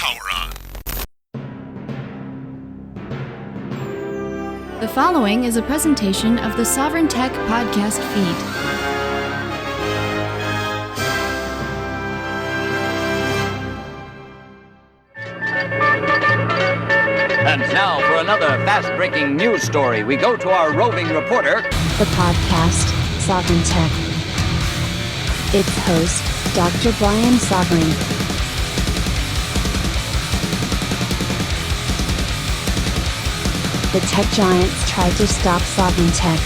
power on. The following is a presentation of the Sovryn Tech podcast feed. And now for another fast-breaking news story, we go to our roving reporter, The podcast, Sovryn Tech. Its host, Dr. Brian Sovryn. The tech giants tried to stop Sovryn Tech.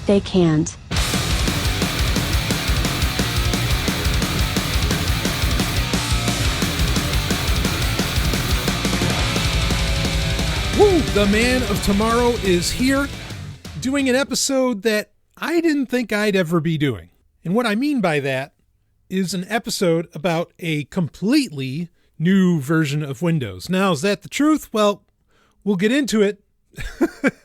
They can't. Woo! The man of tomorrow is here, doing an episode that I didn't think I'd ever be doing. And what I mean by that is an episode about a completely new version of Windows. Now, is that the truth? Well, we'll get into it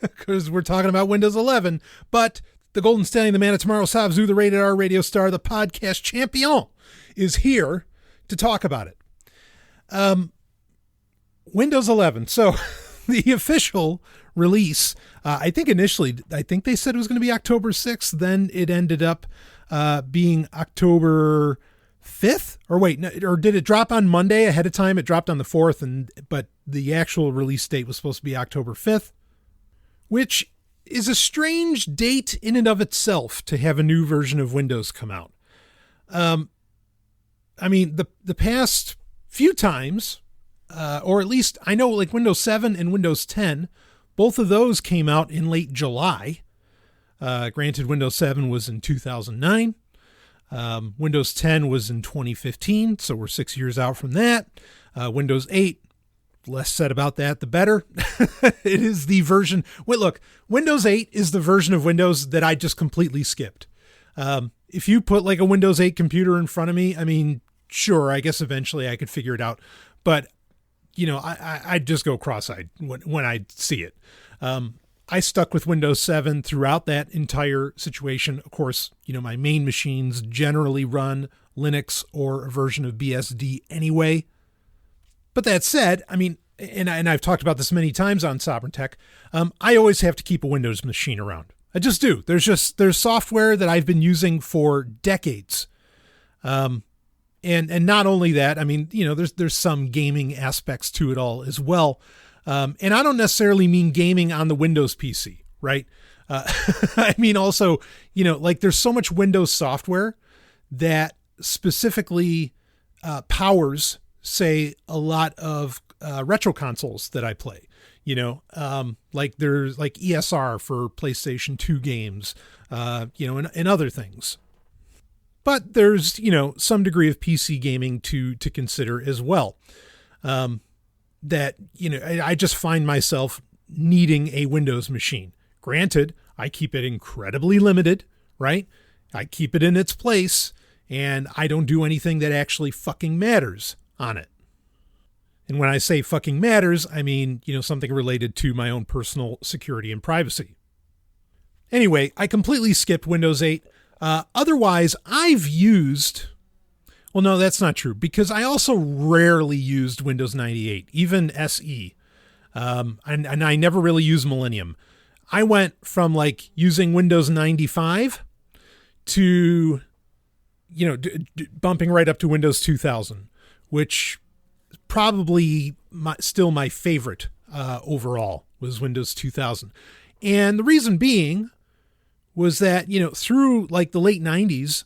because we're talking about Windows 11. But the Golden Stallion, the man of tomorrow, Savzu, the rated R radio star, the podcast champion, is here to talk about it. Windows 11. So the official release, I think they said it was going to be October 6th. Then it ended up being October 5th. Or did it drop on Monday ahead of time? It dropped on the 4th, but the actual release date was supposed to be October 5th, which is a strange date in and of itself to have a new version of Windows come out. I mean, the past few times, or at least I know like Windows 7 and Windows 10, both of those came out in late July. Granted, Windows 7 was in 2009. Windows 10 was in 2015, so we're 6 years out from that. Windows 8, less said about that, the better. It is the version. Wait, look, Windows 8 is the version of Windows that I just completely skipped. If you put like a Windows 8 computer in front of me, I mean, sure, I guess eventually I could figure it out. But, you know, I'd just go cross-eyed when I see it. I stuck with Windows 7 throughout that entire situation. Of course, you know, my main machines generally run Linux or a version of BSD anyway. But that said, I mean, and I've talked about this many times on Sovryn Tech, I always have to keep a Windows machine around. I just do. There's software that I've been using for decades. And not only that, I mean, you know, there's some gaming aspects to it all as well. And I don't necessarily mean gaming on the Windows PC, right? I mean also, you know, like there's so much Windows software that specifically powers, say, a lot of retro consoles that I play. You know, like there's like ESR for PlayStation 2 games, you know, and other things. But there's, you know, some degree of PC gaming to consider as well. That, you know, I just find myself needing a Windows machine. Granted, I keep it incredibly limited, right? I keep it in its place, and I don't do anything that actually fucking matters on it. And when I say fucking matters, I mean, you know, something related to my own personal security and privacy. Anyway, I completely skipped Windows 8. Otherwise, I've used... Well, no, that's not true, because I also rarely used Windows 98, even SE. And I never really used Millennium. I went from like using Windows 95 to, you know, bumping right up to Windows 2000, which probably still my favorite overall was Windows 2000. And the reason being was that, you know, through like the late 90s,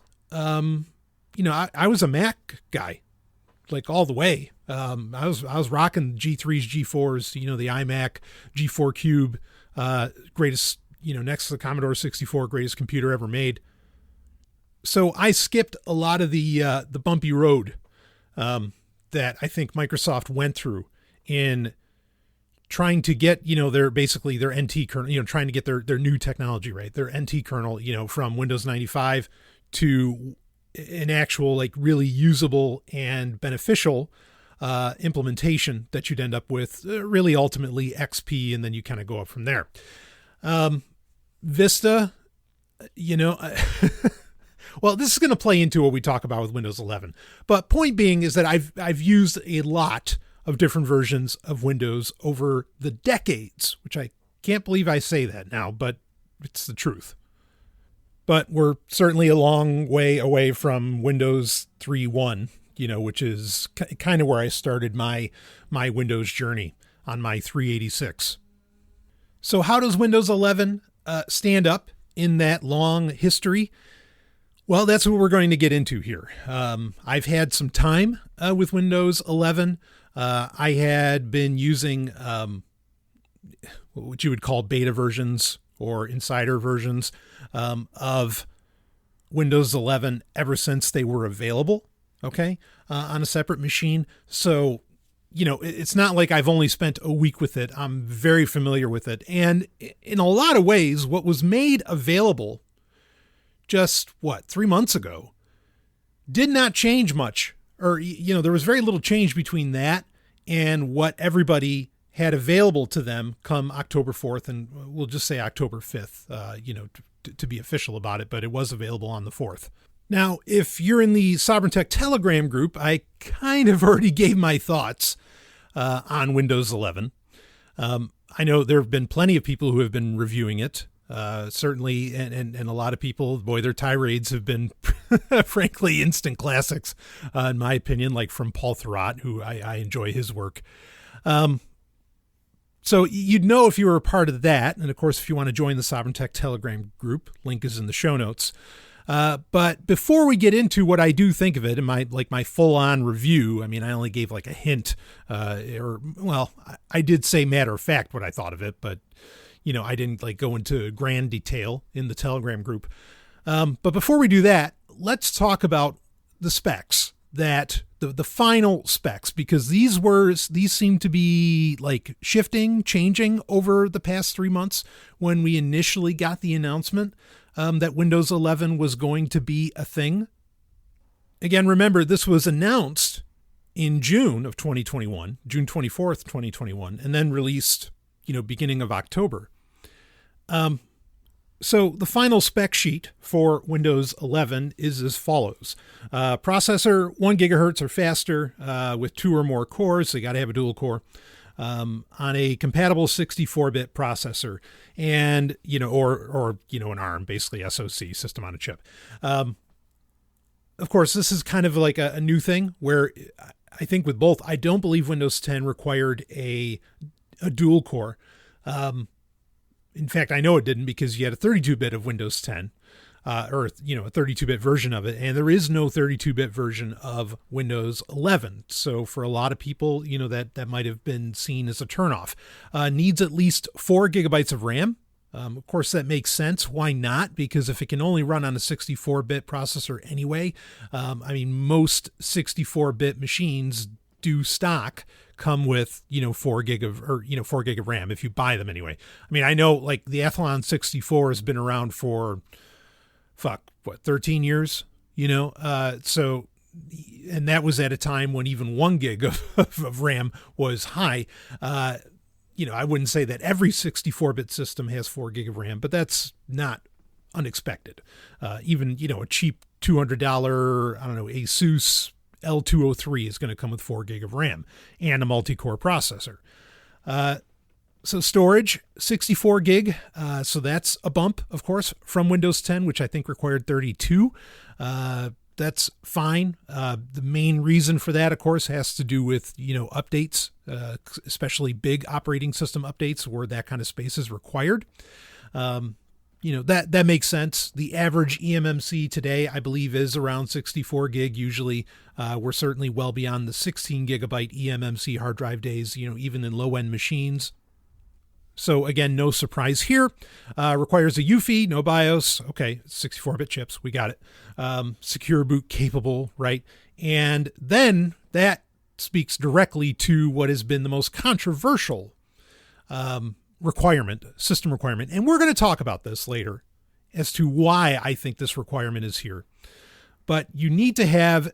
you know, I was a Mac guy, like all the way. I was rocking G3s, G4s, you know, the iMac, G4 Cube, greatest, you know, next to the Commodore 64, greatest computer ever made. So I skipped a lot of the bumpy road that I think Microsoft went through in trying to get, you know, their NT kernel, you know, trying to get their new technology, right? Their NT kernel, you know, from Windows 95 to an actual, like, really usable and beneficial implementation that you'd end up with, really ultimately XP, and then you kind of go up from there. Vista, you know, Well, this is going to play into what we talk about with Windows 11. But point being is that I've used a lot of different versions of Windows over the decades, which I can't believe I say that now, but it's the truth. But we're certainly a long way away from Windows 3.1, which is kind of where I started my Windows journey on my 386. So how does Windows 11 stand up in that long history? Well, that's what we're going to get into here. I've had some time with Windows 11. I had been using what you would call beta versions or insider versions of Windows 11 ever since they were available, on a separate machine. So, it's not like I've only spent a week with it. I'm very familiar with it. And in a lot of ways, what was made available just 3 months ago did not change much, or, there was very little change between that and what everybody had available to them come October 4th. And we'll just say October 5th, to be official about it, but it was available on the 4th. Now, if you're in the Sovryn Tech Telegram group, I kind of already gave my thoughts on Windows 11. I know there have been plenty of people who have been reviewing it. Certainly, and a lot of people, boy, their tirades have been, frankly, instant classics, in my opinion, like from Paul Thurrott, who I enjoy his work. So you'd know if you were a part of that. And of course, if you want to join the Sovryn Tech Telegram group, link is in the show notes. But before we get into what I do think of it and my full-on review, I only gave a hint, I did say matter of fact what I thought of it, but I didn't go into grand detail in the Telegram group. But before we do that, let's talk about the specs, that the final specs, because these seem to be changing over the past 3 months when we initially got the announcement that Windows 11 was going to be a thing. Again, remember, this was announced in June of 2021, June 24th, 2021, and then released, beginning of October. So the final spec sheet for Windows 11 is as follows. Processor, 1 gigahertz or faster, with 2 or more cores. So you got to have a dual core. On a compatible 64-bit processor, and or an ARM, basically SoC, system on a chip. Of course, this is kind of like a new thing where I think with both, I don't believe Windows 10 required a dual core. In fact, I know it didn't, because you had a 32-bit of Windows 10. Or a 32-bit version of it, and there is no 32-bit version of Windows 11. So for a lot of people, that might have been seen as a turnoff. Needs at least 4 gigabytes of RAM. Of course, that makes sense. Why not? Because if it can only run on a 64-bit processor anyway, most 64-bit machines do stock come with 4 gig of RAM if you buy them anyway. I know the Athlon 64 has been around for 13 years, so, and that was at a time when even 1 gig of RAM was high. I wouldn't say that every 64-bit system has 4 gig of RAM, but that's not unexpected. Even, a cheap $200, Asus L203 is going to come with 4 gig of RAM and a multi-core processor. So storage, 64 gig. So that's a bump, of course, from Windows 10, which I think required 32. That's fine. The main reason for that, of course, has to do with, updates, especially big operating system updates where that kind of space is required. That makes sense. The average eMMC today, I believe, is around 64 gig. Usually, we're certainly well beyond the 16 gigabyte eMMC hard drive days, even in low-end machines. So again, no surprise here. Requires a UEFI, no BIOS. Okay, 64-bit chips, we got it. Secure boot capable, right? And then that speaks directly to what has been the most controversial system requirement. And we're going to talk about this later as to why I think this requirement is here. But you need to have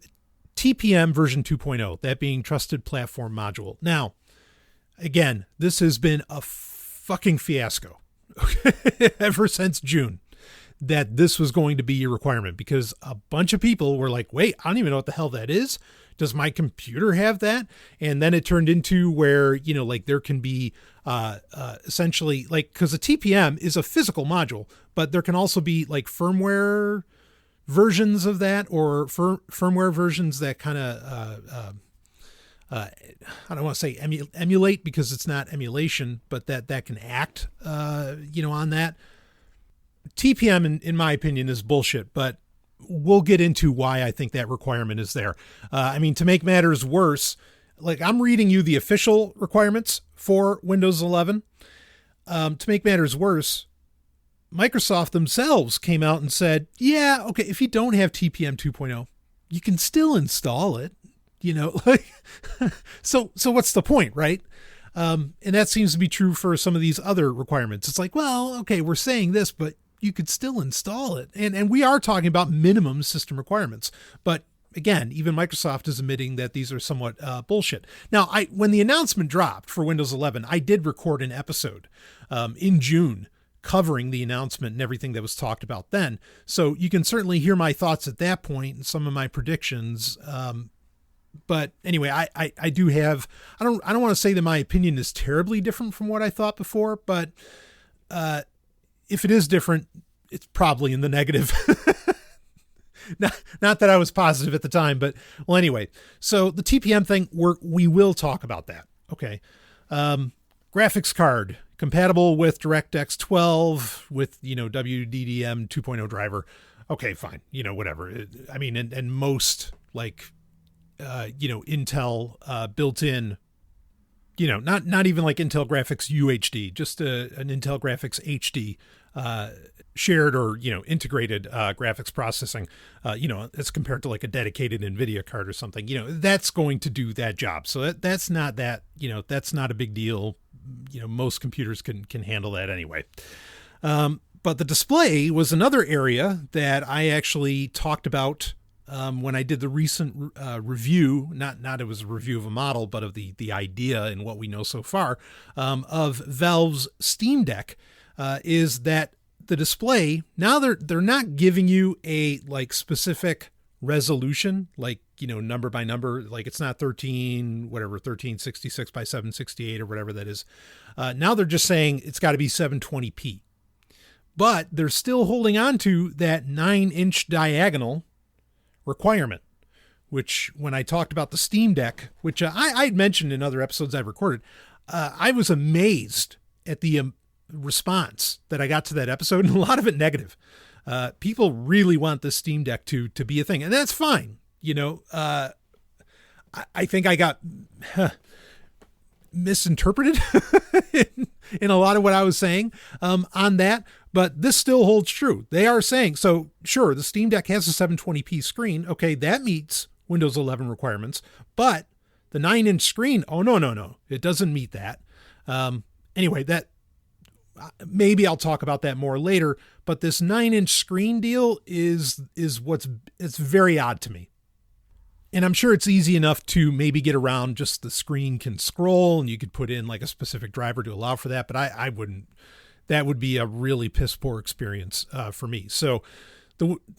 TPM version 2.0, that being Trusted Platform Module. Now, again, this has been a fucking fiasco ever since June. that this was going to be a requirement, because a bunch of people were like, wait, I don't even know what the hell that is. Does my computer have that? And then it turned into where, like there can be essentially like, because a TPM is a physical module, but there can also be like firmware versions of that, or firmware versions that kind of, I don't want to say emulate, because it's not emulation, but that can act, on that. TPM, in my opinion, is bullshit, but we'll get into why I think that requirement is there. To make matters worse, like I'm reading you the official requirements for Windows 11. To make matters worse, Microsoft themselves came out and said, yeah, okay, if you don't have TPM 2.0, you can still install it, so what's the point, right? And that seems to be true for some of these other requirements. It's like, well, okay, we're saying this, but you could still install it. And we are talking about minimum system requirements. But again, even Microsoft is admitting that these are somewhat bullshit. Now, when the announcement dropped for Windows 11, I did record an episode in June covering the announcement and everything that was talked about then. So you can certainly hear my thoughts at that point and some of my predictions. But anyway, I do have, I don't want to say that my opinion is terribly different from what I thought before, but if it is different, it's probably in the negative. Not that I was positive at the time, but well, anyway, so the TPM thing, we will talk about that. Okay. Graphics card compatible with DirectX 12 with, WDDM 2.0 driver. Okay, fine. Whatever. And most like, Intel built in, not even like Intel Graphics UHD, just an Intel Graphics HD shared or, integrated graphics processing, as compared to like a dedicated NVIDIA card or something, that's going to do that job. So that's not that, that's not a big deal. Most computers can handle that anyway. But the display was another area that I actually talked about when I did the recent review, not it was a review of a model, but of the idea and what we know so far of Valve's Steam Deck, is that the display, now they're not giving you a like specific resolution, like, number by number, like it's not 1366 by 768 or whatever that is. Now they're just saying it's got to be 720p, but they're still holding on to that 9-inch diagonal requirement, which when I talked about the Steam Deck, which I'd mentioned in other episodes I've recorded, I was amazed at the response that I got to that episode, and a lot of it negative. People really want the Steam Deck to be a thing, and that's fine. I think I got misinterpreted in a lot of what I was saying on that, but this still holds true. They are saying, so sure, the Steam Deck has a 720p screen. Okay, that meets Windows 11 requirements, but the 9-inch screen, oh, no, it doesn't meet that. Anyway, that maybe I'll talk about that more later, but this 9-inch screen deal is it's very odd to me. And I'm sure it's easy enough to maybe get around, just the screen can scroll and you could put in like a specific driver to allow for that, but I wouldn't. That would be a really piss poor experience for me. So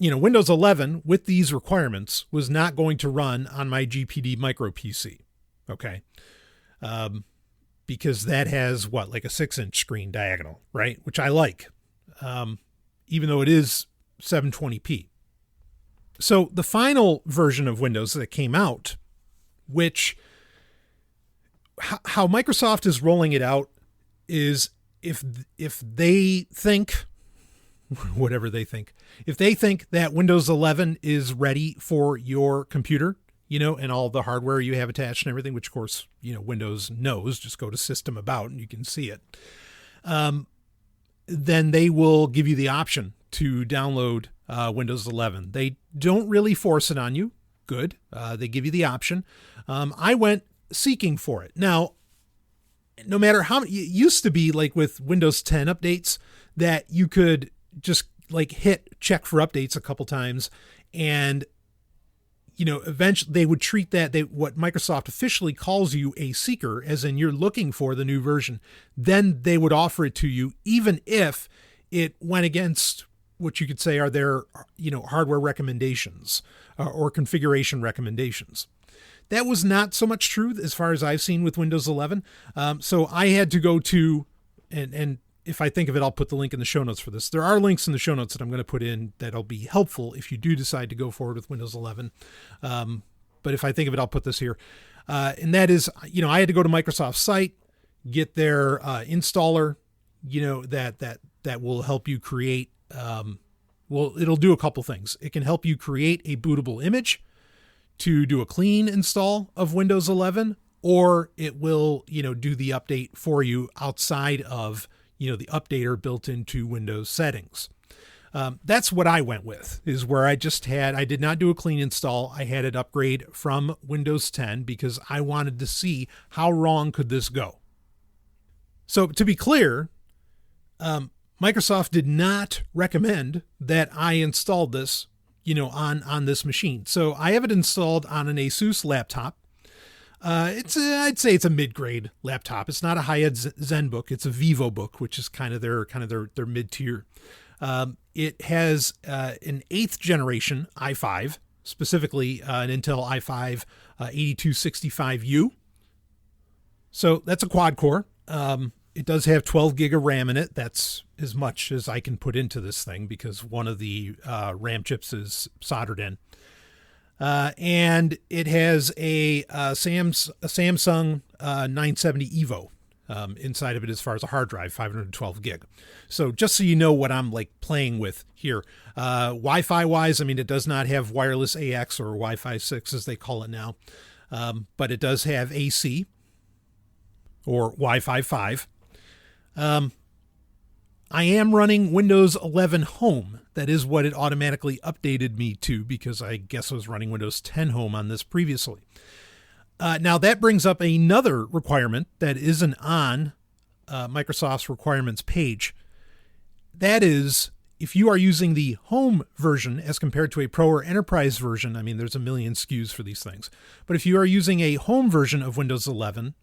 Windows 11 with these requirements was not going to run on my GPD micro PC. Okay. Because that has like a 6-inch screen diagonal, right? Which I like, even though it is 720p. So the final version of Windows that came out, which how Microsoft is rolling it out is if they think, whatever they think, if they think that Windows 11 is ready for your computer, and all the hardware you have attached and everything, which of course, Windows knows, just go to System About and you can see it. Then they will give you the option to download Windows 11. They don't really force it on you. Good. They give you the option. I went seeking for it. Now, no matter how it used to be like with Windows 10 updates that you could just like hit check for updates a couple times and eventually they would treat that, what Microsoft officially calls you a seeker, as in you're looking for the new version. Then they would offer it to you, even if it went against what you could say are their, hardware recommendations or configuration recommendations. That was not so much true as far as I've seen with Windows 11. So I had to go to, and if I think of it, I'll put the link in the show notes for this. There are links in the show notes that I'm going to put in that'll be helpful if you do decide to go forward with Windows 11. But if I think of it, I'll put this here. And that is, I had to go to Microsoft's site, get their installer, that will help you create, it'll do a couple things. It can help you create a bootable image to do a clean install of Windows 11, or it will, do the update for you outside of, the updater built into Windows settings. That's what I went with, is where I did not do a clean install. I had it upgrade from Windows 10 because I wanted to see how wrong could this go. So to be clear, Microsoft did not recommend that I installed this, on this machine. So I have it installed on an ASUS laptop. I'd say it's a mid-grade laptop. It's not a high-end ZenBook. It's a VivoBook, which is kind of their mid-tier. It has an 8th generation i5, specifically an Intel i5 8265U. So that's a quad core. It does have 12 gig of RAM in it. That's as much as I can put into this thing because one of the RAM chips is soldered in. And it has a Samsung 970 Evo inside of it as far as a hard drive, 512 gig. So just so you know what I'm playing with here. Wi-Fi wise, it does not have wireless AX or Wi-Fi 6 as they call it now. But it does have AC or Wi-Fi 5. I am running Windows 11 Home. That is what it automatically updated me to because I guess I was running Windows 10 Home on this previously. Now that brings up another requirement that isn't on Microsoft's requirements page. That is, if you are using the Home version as compared to a Pro or Enterprise version, there's a million SKUs for these things. But if you are using a Home version of Windows 11,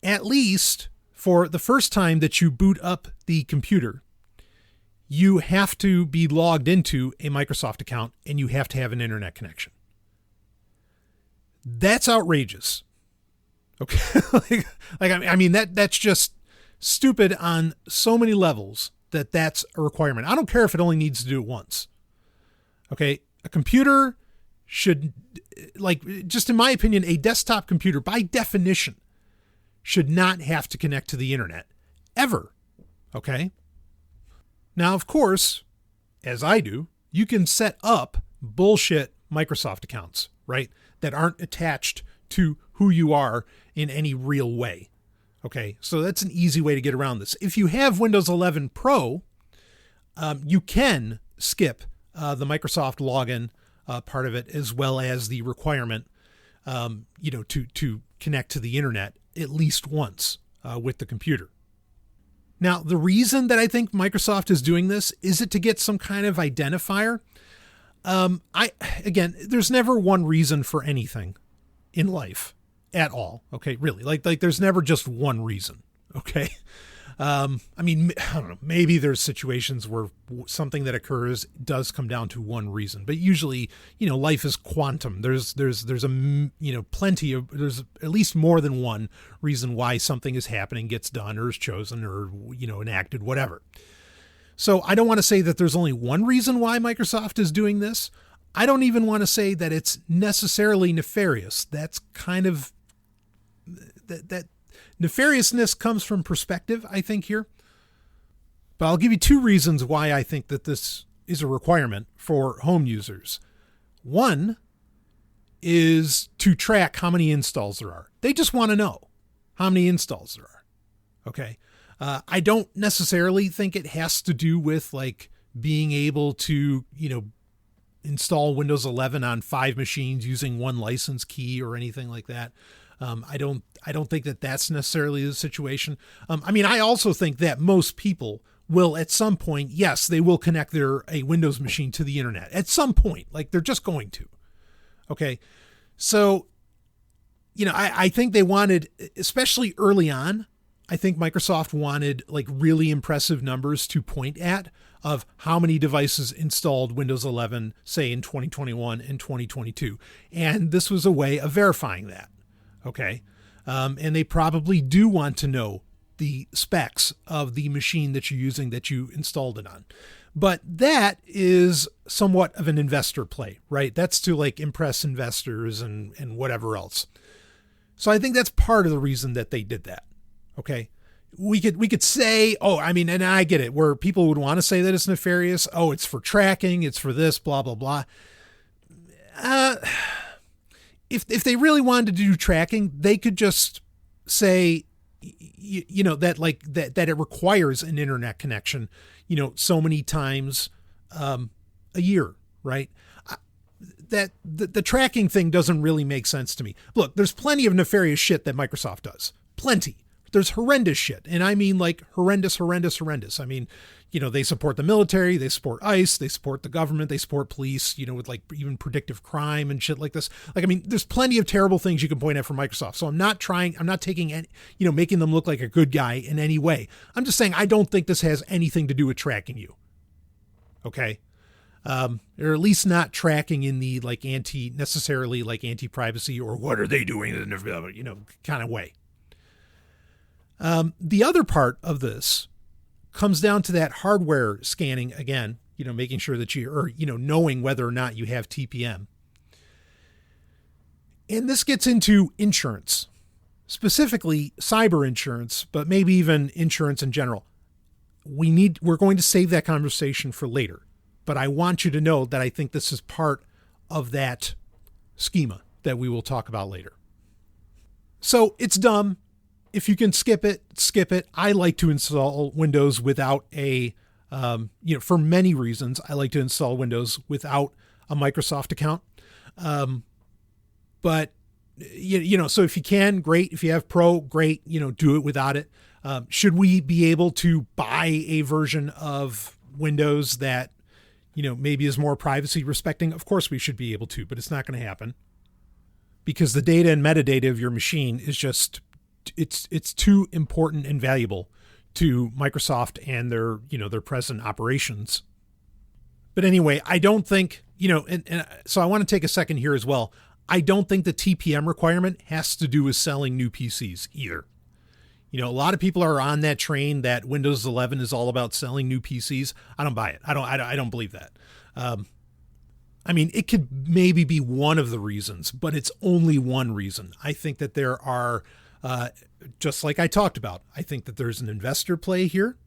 at least for the first time that you boot up the computer, you have to be logged into a Microsoft account and you have to have an internet connection. That's outrageous. Okay. That's just stupid on so many levels that's a requirement. I don't care if it only needs to do it once. Okay. A computer should, just in my opinion, a desktop computer by definition should not have to connect to the internet ever. Okay. Now, of course, as I do, you can set up bullshit Microsoft accounts, right? That aren't attached to who you are in any real way. Okay. So that's an easy way to get around this. If you have Windows 11 Pro, you can skip the Microsoft login part of it, as well as the requirement, to connect to the internet at least once with the computer. Now, the reason that I think Microsoft is doing this, is it to get some kind of identifier? There's never one reason for anything in life at all. Okay. Really. There's never just one reason. Okay. I don't know, maybe there's situations where something that occurs does come down to one reason, but usually, life is quantum. There's at least more than one reason why something is happening, gets done, or is chosen, or, enacted, whatever. So I don't want to say that there's only one reason why Microsoft is doing this. I don't even want to say that it's necessarily nefarious. That's kind of that nefariousness comes from perspective, I think, here. But I'll give you two reasons why I think that this is a requirement for home users. One is to track how many installs there are. They just want to know how many installs there are. Okay. I don't necessarily think it has to do with being able to, install Windows 11 on 5 machines using one license key or anything like that. I don't think that that's necessarily the situation. I also think that most people will at some point, yes, they will connect a Windows machine to the internet at some point. They're just going to. Okay. So, I think they wanted, especially early on, I think Microsoft wanted like really impressive numbers to point at of how many devices installed Windows 11, say in 2021 and 2022. And this was a way of verifying that. Okay. And they probably do want to know the specs of the machine that you're using that you installed it on. But that is somewhat of an investor play, right? That's to like impress investors and whatever else. So I think that's part of the reason that they did that. Okay. We could say, oh, I mean, and I get it, where people would want to say that it's nefarious. Oh, it's for tracking. It's for this, blah, blah, blah. If they really wanted to do tracking, they could just say, that it requires an internet connection, so many times a year, right? That the tracking thing doesn't really make sense to me. Look, there's plenty of nefarious shit that Microsoft does. Plenty. There's horrendous shit. And I mean like horrendous. I mean, they support the military, they support ICE, they support the government, they support police, with like even predictive crime and shit like this. Like, I mean, there's plenty of terrible things you can point at for Microsoft. So I'm not taking any, making them look like a good guy in any way. I'm just saying, I don't think this has anything to do with tracking you. Okay. Or at least not tracking in the like necessarily anti-privacy or what are they doing, kind of way. The other part of this comes down to that hardware scanning again, making sure that knowing whether or not you have TPM. And this gets into insurance, specifically cyber insurance, but maybe even insurance in general. We're going to save that conversation for later, but I want you to know that I think this is part of that schema that we will talk about later. So it's dumb. If you can skip it, skip it. I like to install Windows without for many reasons, I like to install Windows without a Microsoft account. But so if you can, great. If you have Pro, great, do it without it. Should we be able to buy a version of Windows that, maybe is more privacy respecting? Of course we should be able to, but it's not going to happen because the data and metadata of your machine is just, it's too important and valuable to Microsoft and their present operations. But anyway, I don't think, and so I want to take a second here as well. I don't think the TPM requirement has to do with selling new PCs either. A lot of people are on that train that Windows 11 is all about selling new PCs. I don't buy it. I don't believe that. I mean, it could maybe be one of the reasons, but it's only one reason. I think that there are, just like I talked about, I think that there's an investor play here,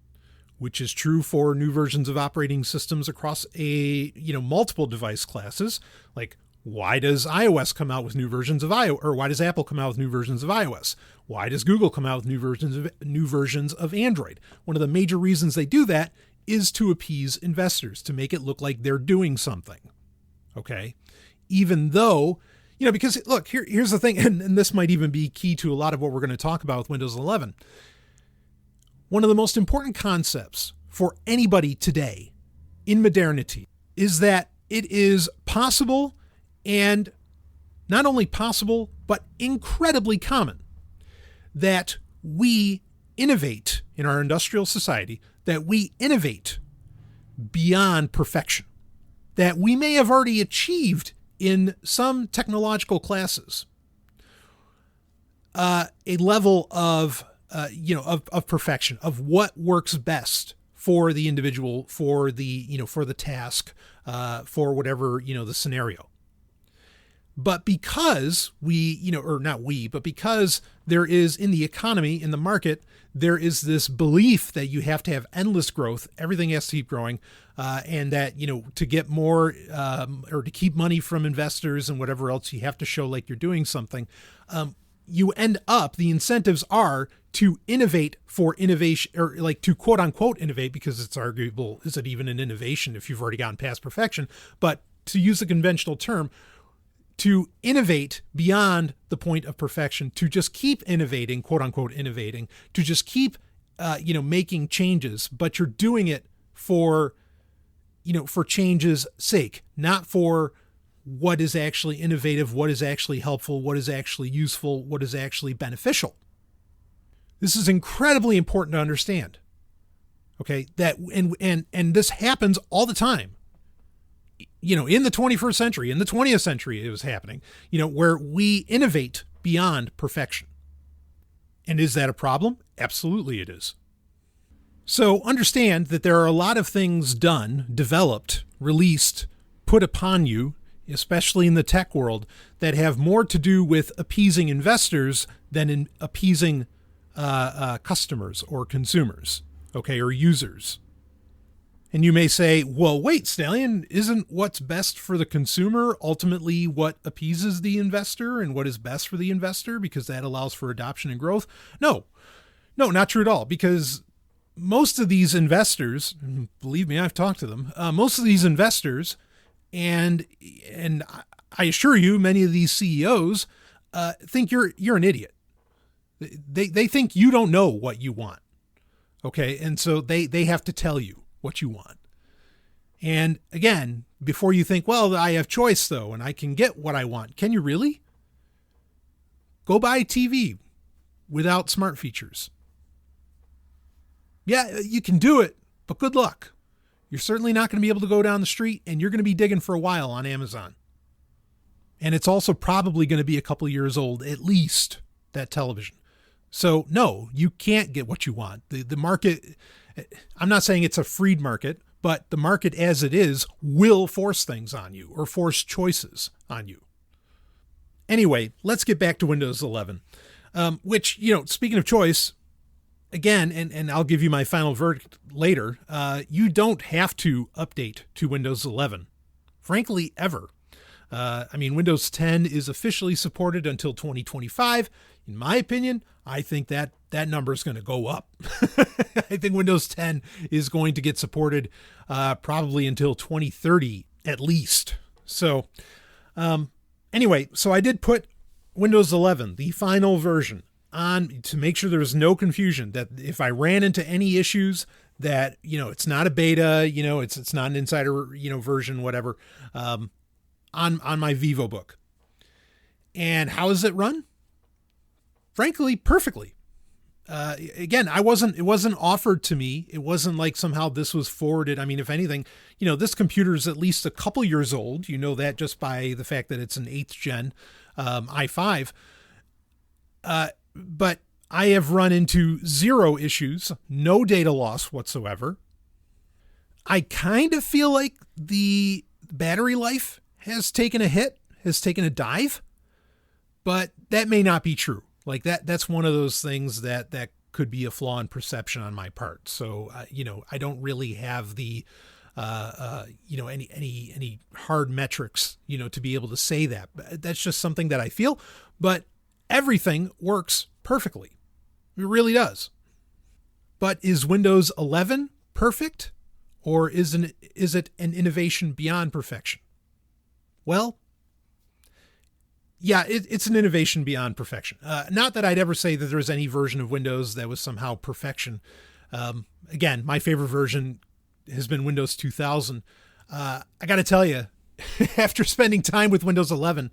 which is true for new versions of operating systems across multiple device classes. Like, why does iOS come out with new versions of iOS, or why does Apple come out with new versions of iOS? Why does Google come out with new versions of Android? One of the major reasons they do that is to appease investors, to make it look like they're doing something. Okay. Even though, because look, here's the thing, and this might even be key to a lot of what we're going to talk about with Windows 11. One of the most important concepts for anybody today in modernity is that it is possible, and not only possible, but incredibly common, that we innovate in our industrial society, that we innovate beyond perfection, that we may have already achieved in some technological classes a level of perfection, of what works best for the individual, for the task, for whatever, the scenario. But because because there is in the economy, in the market, there is this belief that you have to have endless growth. Everything has to keep growing. And that, to get more, or to keep money from investors and whatever else, you have to show like you're doing something. You end up, the incentives are to innovate for innovation, or like to quote unquote innovate, because it's arguable, is it even an innovation if you've already gotten past perfection? But to use the conventional term, to innovate beyond the point of perfection, to just keep innovating, quote unquote innovating, to just keep, making changes, but you're doing it for change's sake, not for what is actually innovative, what is actually helpful, what is actually useful, what is actually beneficial. This is incredibly important to understand. Okay, that and this happens all the time. In the 21st century, in the 20th century, it was happening, where we innovate beyond perfection. And is that a problem? Absolutely it is. So understand that there are a lot of things done, developed, released, put upon you, especially in the tech world, that have more to do with appeasing investors than in appeasing customers or consumers, okay, or users. And you may say, well, wait, Stallion, isn't what's best for the consumer ultimately what appeases the investor and what is best for the investor because that allows for adoption and growth? No, not true at all, because most of these investors, believe me, I've talked to them, most of these investors, and I assure you, many of these CEOs think you're an idiot. They think you don't know what you want. Okay. And so they have to tell you what you want. And again, before you think, well, I have choice though, and I can get what I want. Can you really? Go buy a TV without smart features. Yeah, you can do it, but good luck. You're certainly not going to be able to go down the street, and you're going to be digging for a while on Amazon. And it's also probably going to be a couple of years old, at least, that television. So no, you can't get what you want. The market, I'm not saying it's a freed market, but the market as it is will force things on you or force choices on you. Anyway, let's get back to Windows 11, which, speaking of choice, again, and I'll give you my final verdict later, you don't have to update to Windows 11, frankly, ever. Windows 10 is officially supported until 2025. In my opinion, I think that number is going to go up. I think Windows 10 is going to get supported probably until 2030 at least. So anyway, so I did put Windows 11, the final version, on to make sure there's no confusion that if I ran into any issues that, it's not a beta, it's not an insider, version, whatever, on my VivoBook. And how does it run? Frankly, perfectly. Again, it wasn't offered to me. It wasn't like somehow this was forwarded. I mean, if anything, this computer is at least a couple years old. You know that just by the fact that it's an 8th gen i5. But I have run into zero issues, no data loss whatsoever. I kind of feel like the battery life has taken a hit, has taken a dive, but that may not be true. Like that's one of those things that could be a flaw in perception on my part. So, I don't really have the, any hard metrics, to be able to say that. That's just something that I feel, but everything works perfectly. It really does. But is Windows 11 perfect, or is it an innovation beyond perfection? Well, yeah, it's an innovation beyond perfection. Not that I'd ever say that there was any version of Windows that was somehow perfection. Again, my favorite version has been Windows 2000. I got to tell you, after spending time with Windows 11,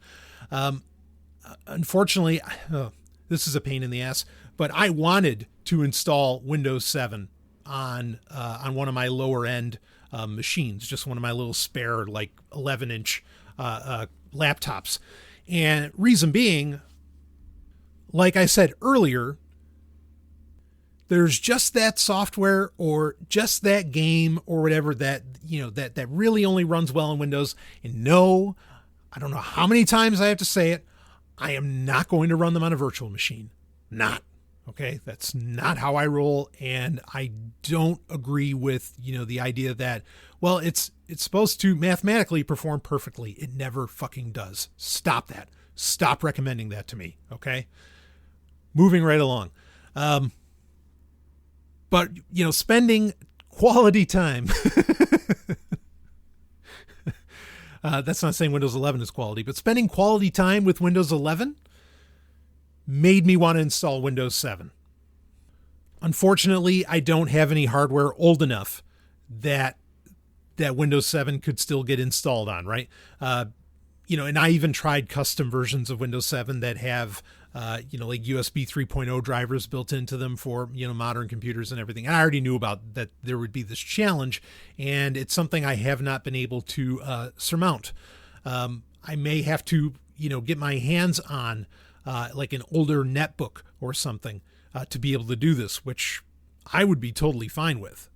unfortunately, this is a pain in the ass, but I wanted to install Windows 7 on one of my lower end machines, just one of my little spare 11-inch laptops. And reason being, like I said earlier, there's just that software or just that game or whatever that really only runs well in Windows. And no, I don't know how many times I have to say it, I am not going to run them on a virtual machine. Not. Okay. That's not how I roll. And I don't agree with, the idea that, well, it's supposed to mathematically perform perfectly. It never fucking does. Stop that. Stop recommending that to me. Okay. Moving right along. But, spending quality time. That's not saying Windows 11 is quality, but spending quality time with Windows 11 made me want to install Windows 7. Unfortunately, I don't have any hardware old enough that Windows 7 could still get installed on, right? And I even tried custom versions of Windows 7 that have, like USB 3.0 drivers built into them for, modern computers and everything. And I already knew about that there would be this challenge, and it's something I have not been able to surmount. I may have to, get my hands on like an older netbook or something to be able to do this, which I would be totally fine with.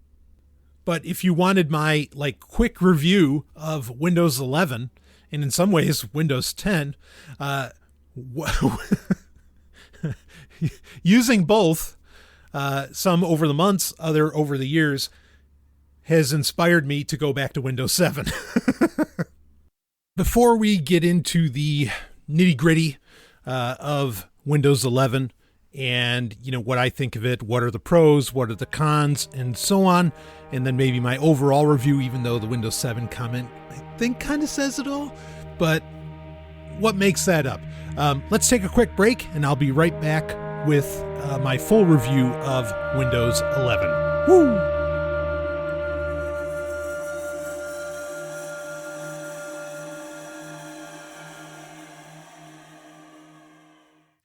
But if you wanted my quick review of Windows 11, and in some ways Windows 10, using both, some over the months, other over the years, has inspired me to go back to Windows 7. Before we get into the nitty-gritty of Windows 11 and, what I think of it, what are the pros, what are the cons, and so on, and then maybe my overall review, even though the Windows 7 comment, I think, kind of says it all, but what makes that up? Let's take a quick break, and I'll be right back with my full review of Windows 11. Woo!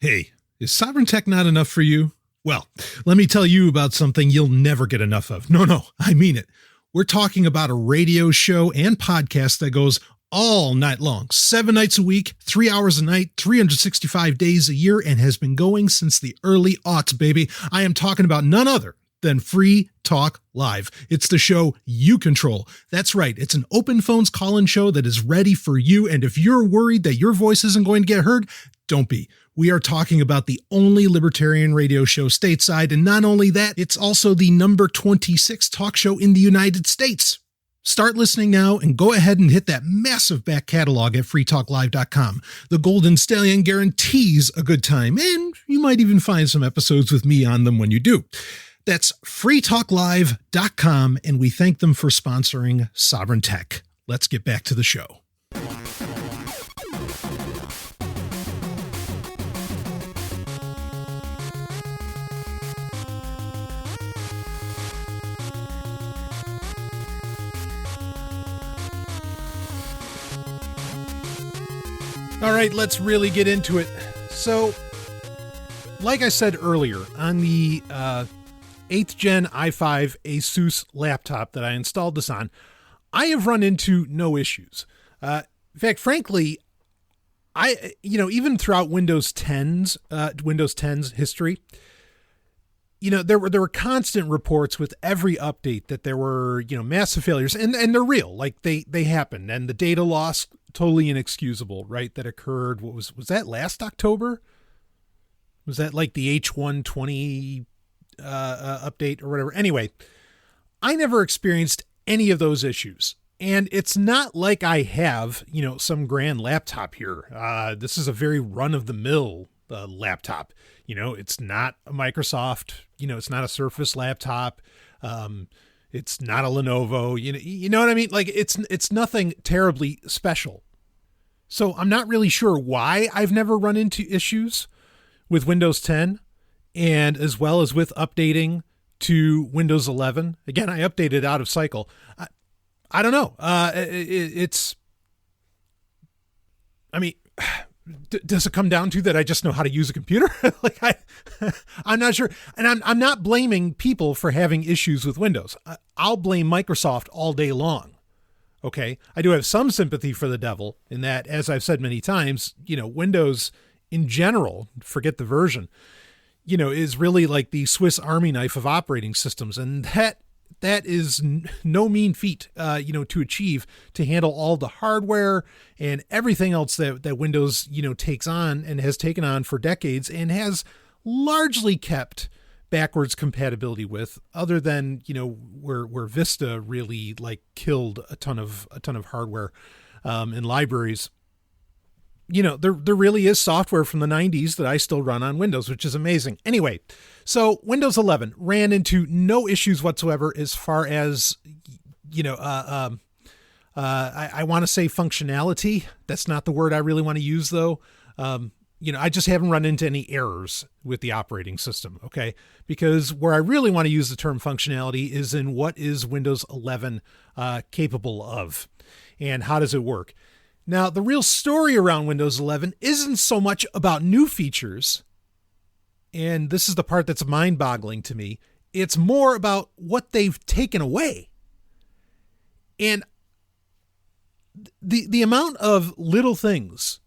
Hey, is Sovryn Tech not enough for you? Well, let me tell you about something you'll never get enough of. No, I mean it. We're talking about a radio show and podcast that goes all night long, 7 nights a week, 3 hours a night, 365 days a year, and has been going since the early aughts, baby. I am talking about none other than Free Talk Live. It's the show you control. That's right. It's an open phones call-in show that is ready for you. And if you're worried that your voice isn't going to get heard, don't be. We are talking about the only libertarian radio show stateside. And not only that, it's also the number 26 talk show in the United States. Start listening now and go ahead and hit that massive back catalog at freetalklive.com. The Golden Stallion guarantees a good time, and you might even find some episodes with me on them when you do. That's freetalklive.com, and we thank them for sponsoring Sovryn Tech. Let's get back to the show. All right, let's really get into it. So, like I said earlier, on the 8th Gen i5 Asus laptop that I installed this on, I have run into no issues. In fact, frankly, even throughout Windows 10's history, there were constant reports with every update that there were, massive failures, and they're real, like they happen, and the data loss, totally inexcusable, right? That occurred. What was that last October? Was that like the H120 update or whatever? Anyway, I never experienced any of those issues. And it's not like I have, some grand laptop here. This is a very run-of-the-mill laptop. It's not a Microsoft, it's not a Surface laptop. It's not a Lenovo, you know what I mean? Like it's nothing terribly special. So I'm not really sure why I've never run into issues with Windows 10 and as well as with updating to Windows 11. Again, I updated out of cycle. I don't know. Does it come down to that I just know how to use a computer? I'm not sure. And I'm not blaming people for having issues with Windows. I'll blame Microsoft all day long. Okay. I do have some sympathy for the devil in that, as I've said many times, Windows in general, forget the version, is really like the Swiss Army knife of operating systems. And that is no mean feat, to achieve, to handle all the hardware and everything else that Windows, takes on and has taken on for decades and has largely kept backwards compatibility with, other than, where Vista really killed a ton of hardware, and libraries. There really is software from the 90s that I still run on Windows, which is amazing. Anyway, so Windows 11 ran into no issues whatsoever as far as, I want to say functionality. That's not the word I really want to use, though. I just haven't run into any errors with the operating system, okay? Because where I really want to use the term functionality is in what is Windows 11 capable of, and how does it work? Now, the real story around Windows 11 isn't so much about new features, and this is the part that's mind-boggling to me. It's more about what they've taken away. And the amount of little things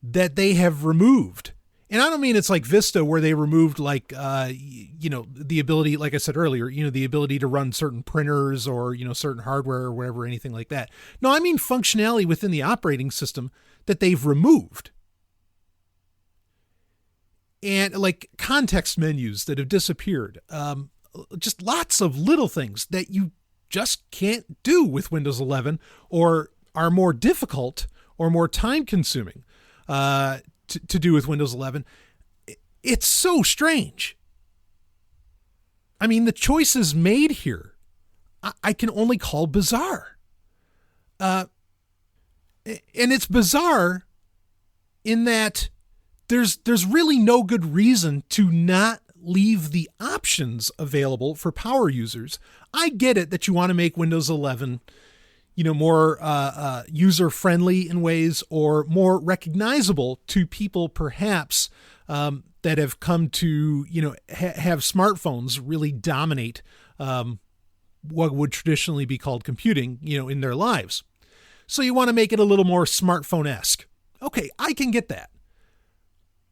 that they have removed, and I don't mean it's like Vista where they removed the ability, like I said earlier, the ability to run certain printers or, certain hardware or whatever, anything like that. No, I mean functionality within the operating system that they've removed. And like context menus that have disappeared. Just lots of little things that you just can't do with Windows 11 or are more difficult or more time consuming to do with Windows 11. It's so strange. I mean, the choices made here, I can only call bizarre. And it's bizarre in that there's really no good reason to not leave the options available for power users. I get it that you want to make Windows 11, more user-friendly in ways or more recognizable to people perhaps that have come to, have smartphones really dominate what would traditionally be called computing, in their lives. So you want to make it a little more smartphone-esque. Okay, I can get that.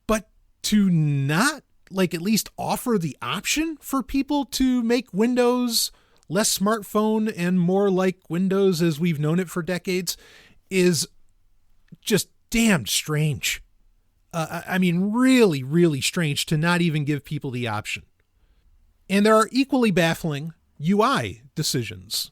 But to not at least offer the option for people to make Windows less smartphone and more like Windows as we've known it for decades is just damned strange. I mean, really, really strange to not even give people the option. And there are equally baffling UI decisions.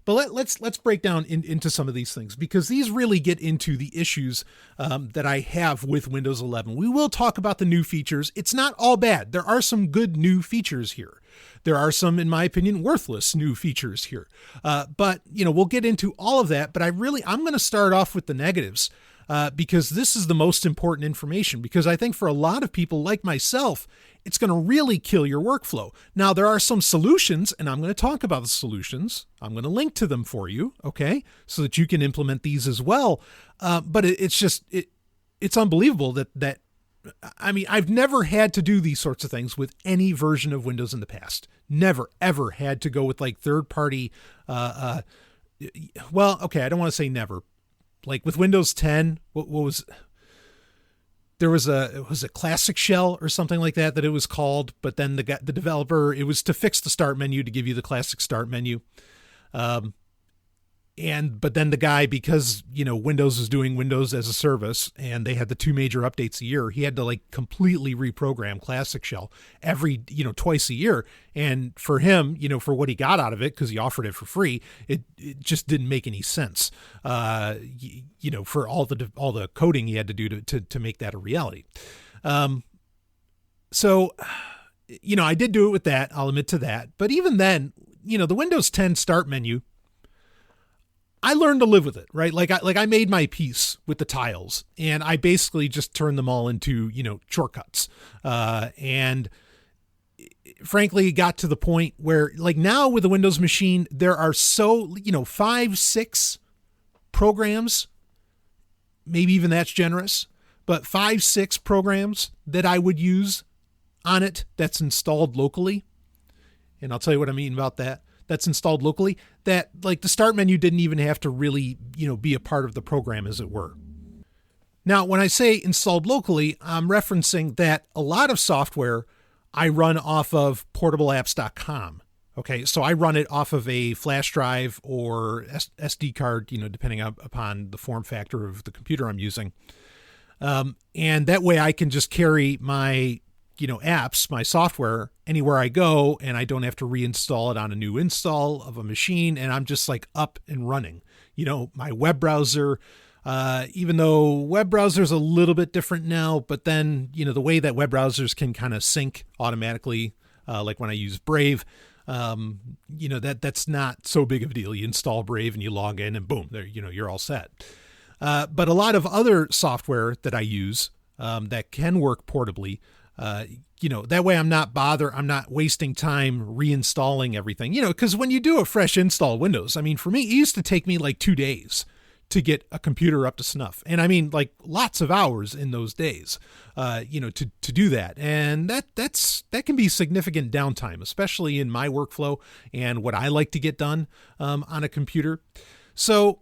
But let's break down into some of these things, because these really get into the issues that I have with Windows 11. We will talk about the new features. It's not all bad. There are some good new features here. There are some, in my opinion, worthless new features here. But we'll get into all of that. But I'm going to start off with the negatives because this is the most important information. Because I think for a lot of people like myself, it's going to really kill your workflow. Now, there are some solutions, and I'm going to talk about the solutions. I'm going to link to them for you, okay, so that you can implement these as well. But it's unbelievable that I mean, I've never had to do these sorts of things with any version of Windows in the past. Never, ever had to go with third-party. Well, okay, I don't want to say never. Like with Windows 10, what was... There was it was a classic shell or something like that it was called, but then the developer, it was to fix the start menu, to give you the classic start menu. But then the guy, because, Windows was doing Windows as a service and they had the 2 major updates a year, he had to completely reprogram classic shell twice a year. And for him, for what he got out of it, because he offered it for free, it just didn't make any sense, for all the coding he had to do to make that a reality. So, I did do it with that. I'll admit to that. But even then, the Windows 10 start menu, I learned to live with it, right? I made my peace with the tiles, and I basically just turned them all into, shortcuts. And frankly, it got to the point where now with a Windows machine, there are 5, 6 programs, maybe even that's generous, but 5, 6 programs that I would use on it that's installed locally. And I'll tell you what I mean about that. That's installed locally, that the start menu didn't even have to really, be a part of the program, as it were. Now, when I say installed locally, I'm referencing that a lot of software I run off of portableapps.com. Okay, so I run it off of a flash drive or SD card, depending upon the form factor of the computer I'm using. And that way I can just carry my apps, my software, anywhere I go, and I don't have to reinstall it on a new install of a machine, and I'm just up and running. My web browser, even though web browser's a little bit different now, but then, the way that web browsers can kind of sync automatically, like when I use Brave, that's not so big of a deal. You install Brave and you log in and boom, there, you're all set. But a lot of other software that I use, that can work portably, that way I'm not wasting time reinstalling everything, because when you do a fresh install of Windows, I mean, for me, it used to take me 2 days to get a computer up to snuff. And I mean, like, lots of hours in those days, to do that. And that can be significant downtime, especially in my workflow and what I like to get done on a computer. So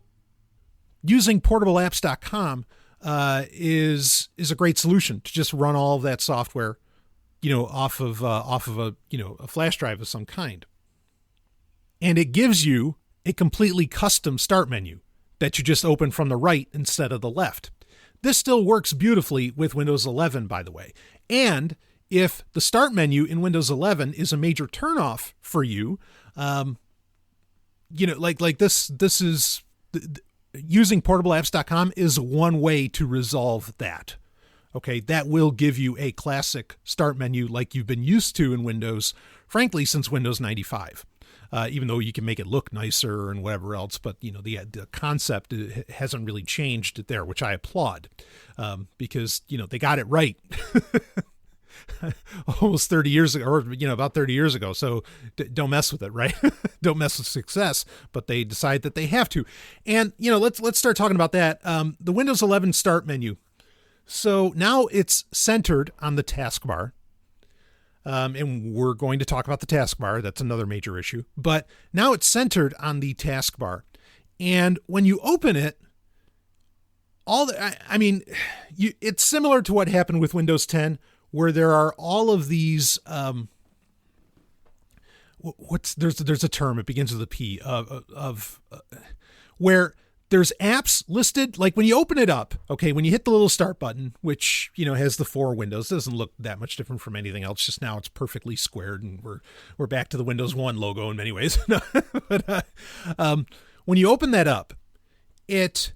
using portableapps.com is a great solution to just run all of that software, off of a flash drive of some kind. And it gives you a completely custom start menu that you just open from the right instead of the left. This still works beautifully with Windows 11, by the way. And if the start menu in Windows 11 is a major turnoff for you, like this is using portableapps.com is one way to resolve that. Okay, that will give you a classic start menu like you've been used to in Windows, frankly, since Windows 95. Even though you can make it look nicer and whatever else, but the concept hasn't really changed there, which I applaud, because they got it right almost 30 years ago, or about 30 years ago. So don't mess with it, right? Don't mess with success. But they decide that they have to, and let's start talking about that. The Windows 11 start menu. So now it's centered on the taskbar. And we're going to talk about the taskbar. That's another major issue. But now it's centered on the taskbar. And when you open it, it's similar to what happened with Windows 10, where there are all of these, there's a term, it begins with a P, where there's apps listed, like when you open it up, okay, when you hit the little start button, which, has the 4 windows, doesn't look that much different from anything else, just now it's perfectly squared, and we're back to the Windows 1 logo in many ways. But when you open that up, it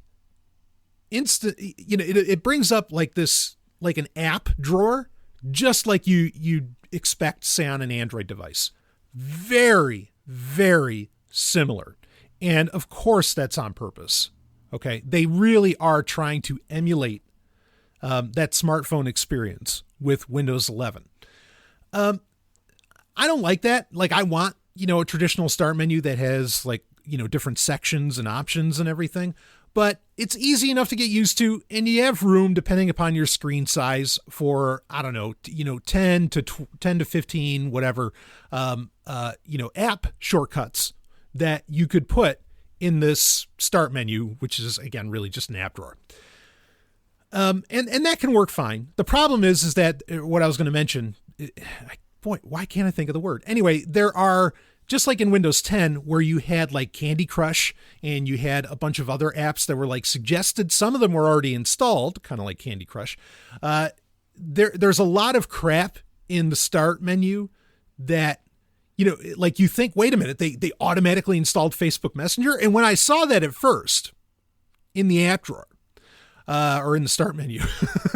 brings up like this, like an app drawer, just like you'd expect, say, on an Android device. Very, very similar. And of course, that's on purpose. Okay, they really are trying to emulate that smartphone experience with Windows 11. I don't like that. Like, I want a traditional start menu that has different sections and options and everything. But it's easy enough to get used to, and you have room, depending upon your screen size, for 10 to 15, whatever, app shortcuts that you could put in this start menu, which is, again, really just an app drawer. And that can work fine. The problem is that what I was going to mention, why can't I think of the word? Anyway, there are, just like in Windows 10, where you had like Candy Crush and you had a bunch of other apps that were like suggested. Some of them were already installed, kind of like Candy Crush. There's a lot of crap in the start menu that, like you think, wait a minute, they automatically installed Facebook Messenger. And when I saw that at first in the app drawer, or in the start menu,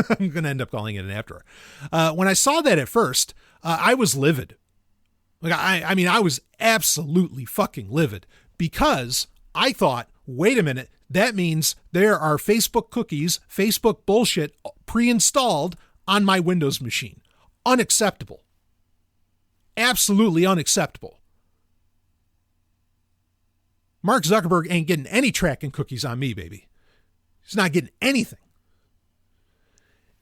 I'm going to end up calling it an app drawer. When I saw that at first, I was livid. Like, I was absolutely fucking livid, because I thought, wait a minute, that means there are Facebook cookies, Facebook bullshit pre-installed on my Windows machine. Unacceptable. Absolutely unacceptable. Mark Zuckerberg ain't getting any tracking cookies on me, baby. He's not getting anything.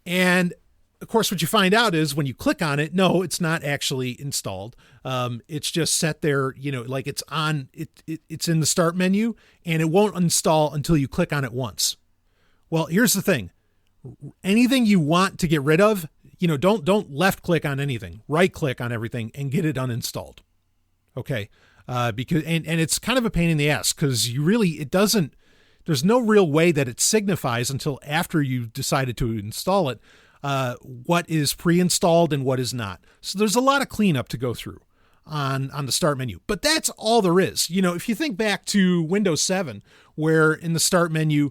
And of course, what you find out is when you click on it, no, it's not actually installed. It's just set there, like it's on, it's in the start menu, and it won't install until you click on it once. Well, here's the thing. Anything you want to get rid of, don't left click on anything, right click on everything and get it uninstalled. Okay. Because it's kind of a pain in the ass, because there's no real way that it signifies until after you decided to install it, what is pre-installed and what is not. So there's a lot of cleanup to go through on the start menu, but that's all there is. If you think back to Windows 7, where in the start menu,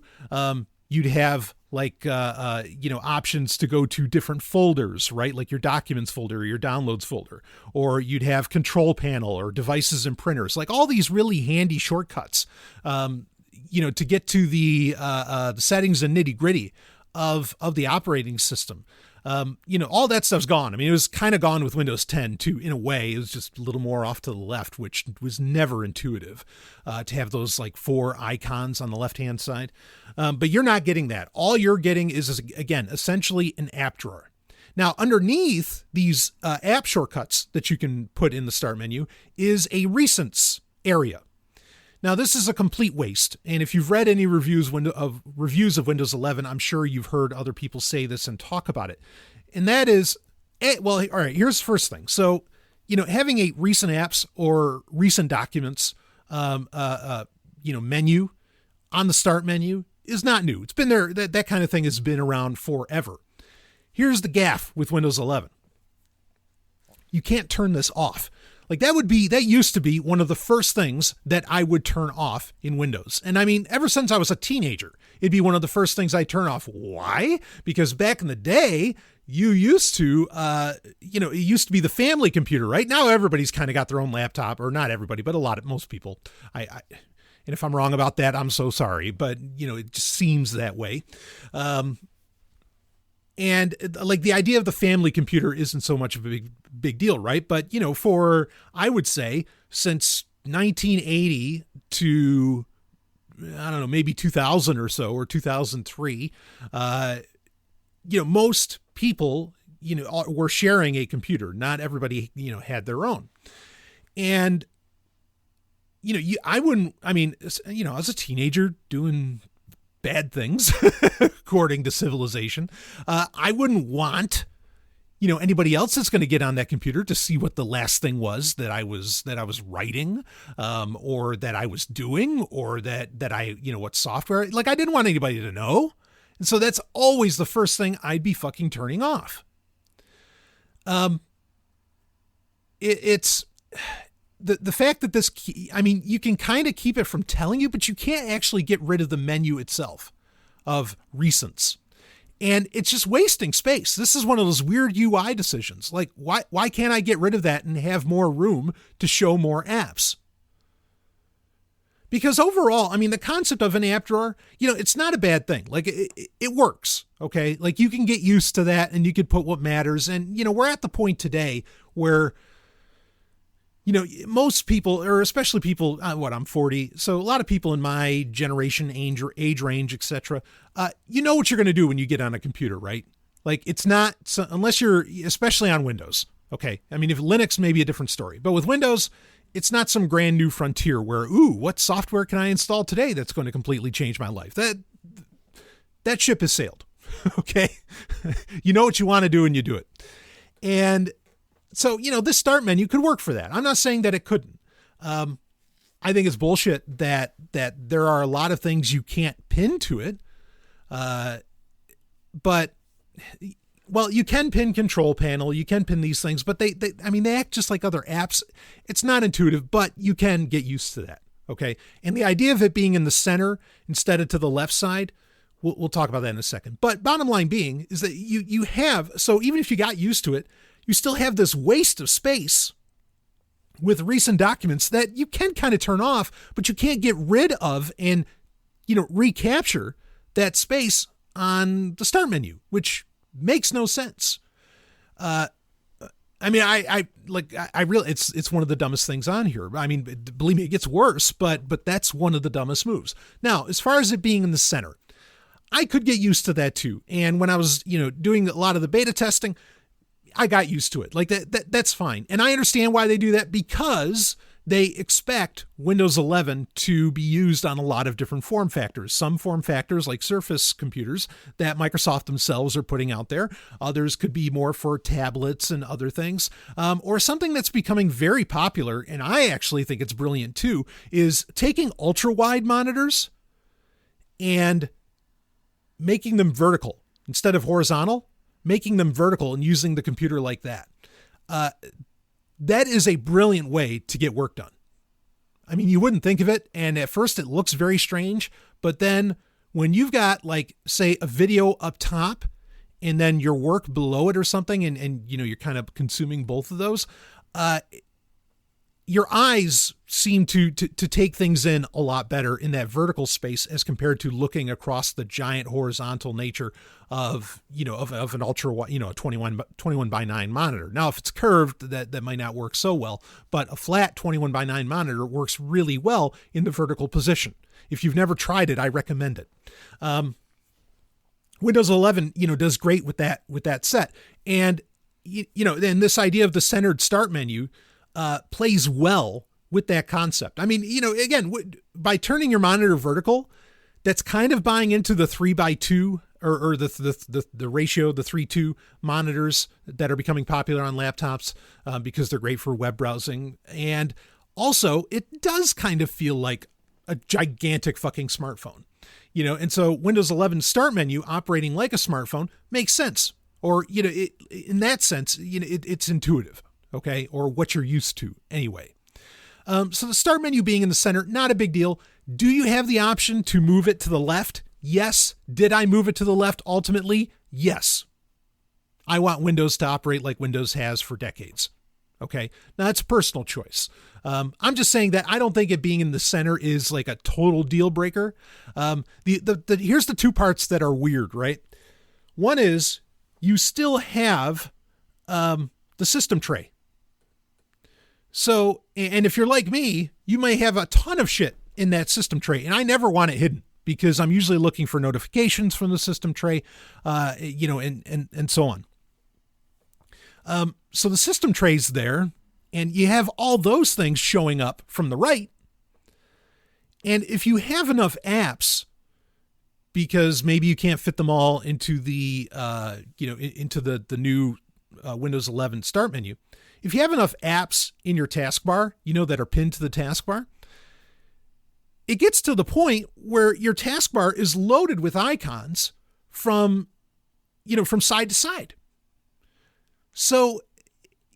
you'd have options to go to different folders, right? Like your documents folder or your downloads folder, or you'd have control panel or devices and printers, like all these really handy shortcuts, to get to the settings and nitty gritty of the operating system. All that stuff's gone. I mean, it was kind of gone with Windows 10 too, in a way. It was just a little more off to the left, which was never intuitive to have those like 4 icons on the left-hand side. But you're not getting that. All you're getting is, again, essentially an app drawer. Now, underneath these app shortcuts that you can put in the start menu is a recents area. Now, this is a complete waste. And if you've read any reviews of Windows 11, I'm sure you've heard other people say this and talk about it. And that is, all right, here's the first thing. So, having a recent apps or recent documents, menu on the start menu is not new. It's been there. That kind of thing has been around forever. Here's the gaffe with Windows 11. You can't turn this off. Like that used to be one of the first things that I would turn off in Windows. And I mean, ever since I was a teenager, it'd be one of the first things I turn off. Why? Because back in the day, you used to, it used to be the family computer, right? Now everybody's kind of got their own laptop, or not everybody, but most people. And if I'm wrong about that, I'm so sorry, but it just seems that way. And like the idea of the family computer isn't so much of a big deal, right? But, I would say since 1980 to, I don't know, maybe 2000 or so, or 2003, most people, were sharing a computer. Not everybody, had their own. And, I was a teenager doing bad things according to civilization. I wouldn't want, anybody else that's going to get on that computer to see what the last thing was that I was writing, or that I was doing, or that I, what software, like I didn't want anybody to know. And so that's always the first thing I'd be fucking turning off. It's the fact that this, you can kind of keep it from telling you, but you can't actually get rid of the menu itself of recents. And it's just wasting space. This is one of those weird UI decisions. Like, why can't I get rid of that and have more room to show more apps? Because overall, the concept of an app drawer, it's not a bad thing. Like it works. Okay. Like you can get used to that and you could put what matters. And, we're at the point today where, most people, or especially people, I'm 40. So a lot of people in my generation, age range, etc. You know what you're going to do when you get on a computer, right? Like it's not, unless you're, especially on Windows. Okay. If Linux may be a different story, but with Windows, it's not some grand new frontier where, what software can I install today that's going to completely change my life? That ship has sailed. Okay. You know what you want to do and you do it. And so, this start menu could work for that. I'm not saying that it couldn't. I think it's bullshit that there are a lot of things you can't pin to it. But you can pin control panel, you can pin these things, but they act just like other apps. It's not intuitive, but you can get used to that. Okay. And the idea of it being in the center instead of to the left side, we'll talk about that in a second. But bottom line being is that you have, so even if you got used to it, you still have this waste of space with recent documents that you can kind of turn off, but you can't get rid of and, recapture that space on the start menu, which makes no sense. I really, it's one of the dumbest things on here. Believe me, it gets worse, but that's one of the dumbest moves. Now, as far as it being in the center, I could get used to that too. And when I was, doing a lot of the beta testing, I got used to it. Like that's fine. And I understand why they do that, because they expect Windows 11 to be used on a lot of different form factors. Some form factors like Surface computers that Microsoft themselves are putting out there. Others could be more for tablets and other things. Or something that's becoming very popular, and I actually think it's brilliant too, is taking ultra-wide monitors and making them vertical instead of horizontal. Making them vertical and using the computer like that. That is a brilliant way to get work done. You wouldn't think of it, and at first it looks very strange, but then when you've got, like, say, a video up top and then your work below it or something, and you're kind of consuming both of those, your eyes seem to take things in a lot better in that vertical space as compared to looking across the giant horizontal nature of an ultra, a 21 by 9 monitor. Now, if it's curved, that might not work so well, but a flat 21 by 9 monitor works really well in the vertical position. If you've never tried it, I recommend it. Windows 11, does great with that set. And, then this idea of the centered start menu plays well with that concept. I mean, again, by turning your monitor vertical, that's kind of buying into the 3x2 or the ratio, the 3:2 monitors that are becoming popular on laptops because they're great for web browsing. And also, it does kind of feel like a gigantic fucking smartphone, and so Windows 11 start menu operating like a smartphone makes sense. Or, in that sense, it's intuitive. Okay. Or what you're used to anyway. So the start menu being in the center, not a big deal. Do you have the option to move it to the left? Yes. Did I move it to the left ultimately? Yes. I want Windows to operate like Windows has for decades. Okay. Now that's a personal choice. I'm just saying that I don't think it being in the center is like a total deal breaker. Here's the two parts that are weird, right? One is you still have the system tray. So, and if you're like me, you may have a ton of shit in that system tray, and I never want it hidden because I'm usually looking for notifications from the system tray, and so on. So the system tray's there, and you have all those things showing up from the right. And if you have enough apps, because maybe you can't fit them all into the, into the new Windows 11 start menu. If you have enough apps in your taskbar, that are pinned to the taskbar, it gets to the point where your taskbar is loaded with icons from side to side. So,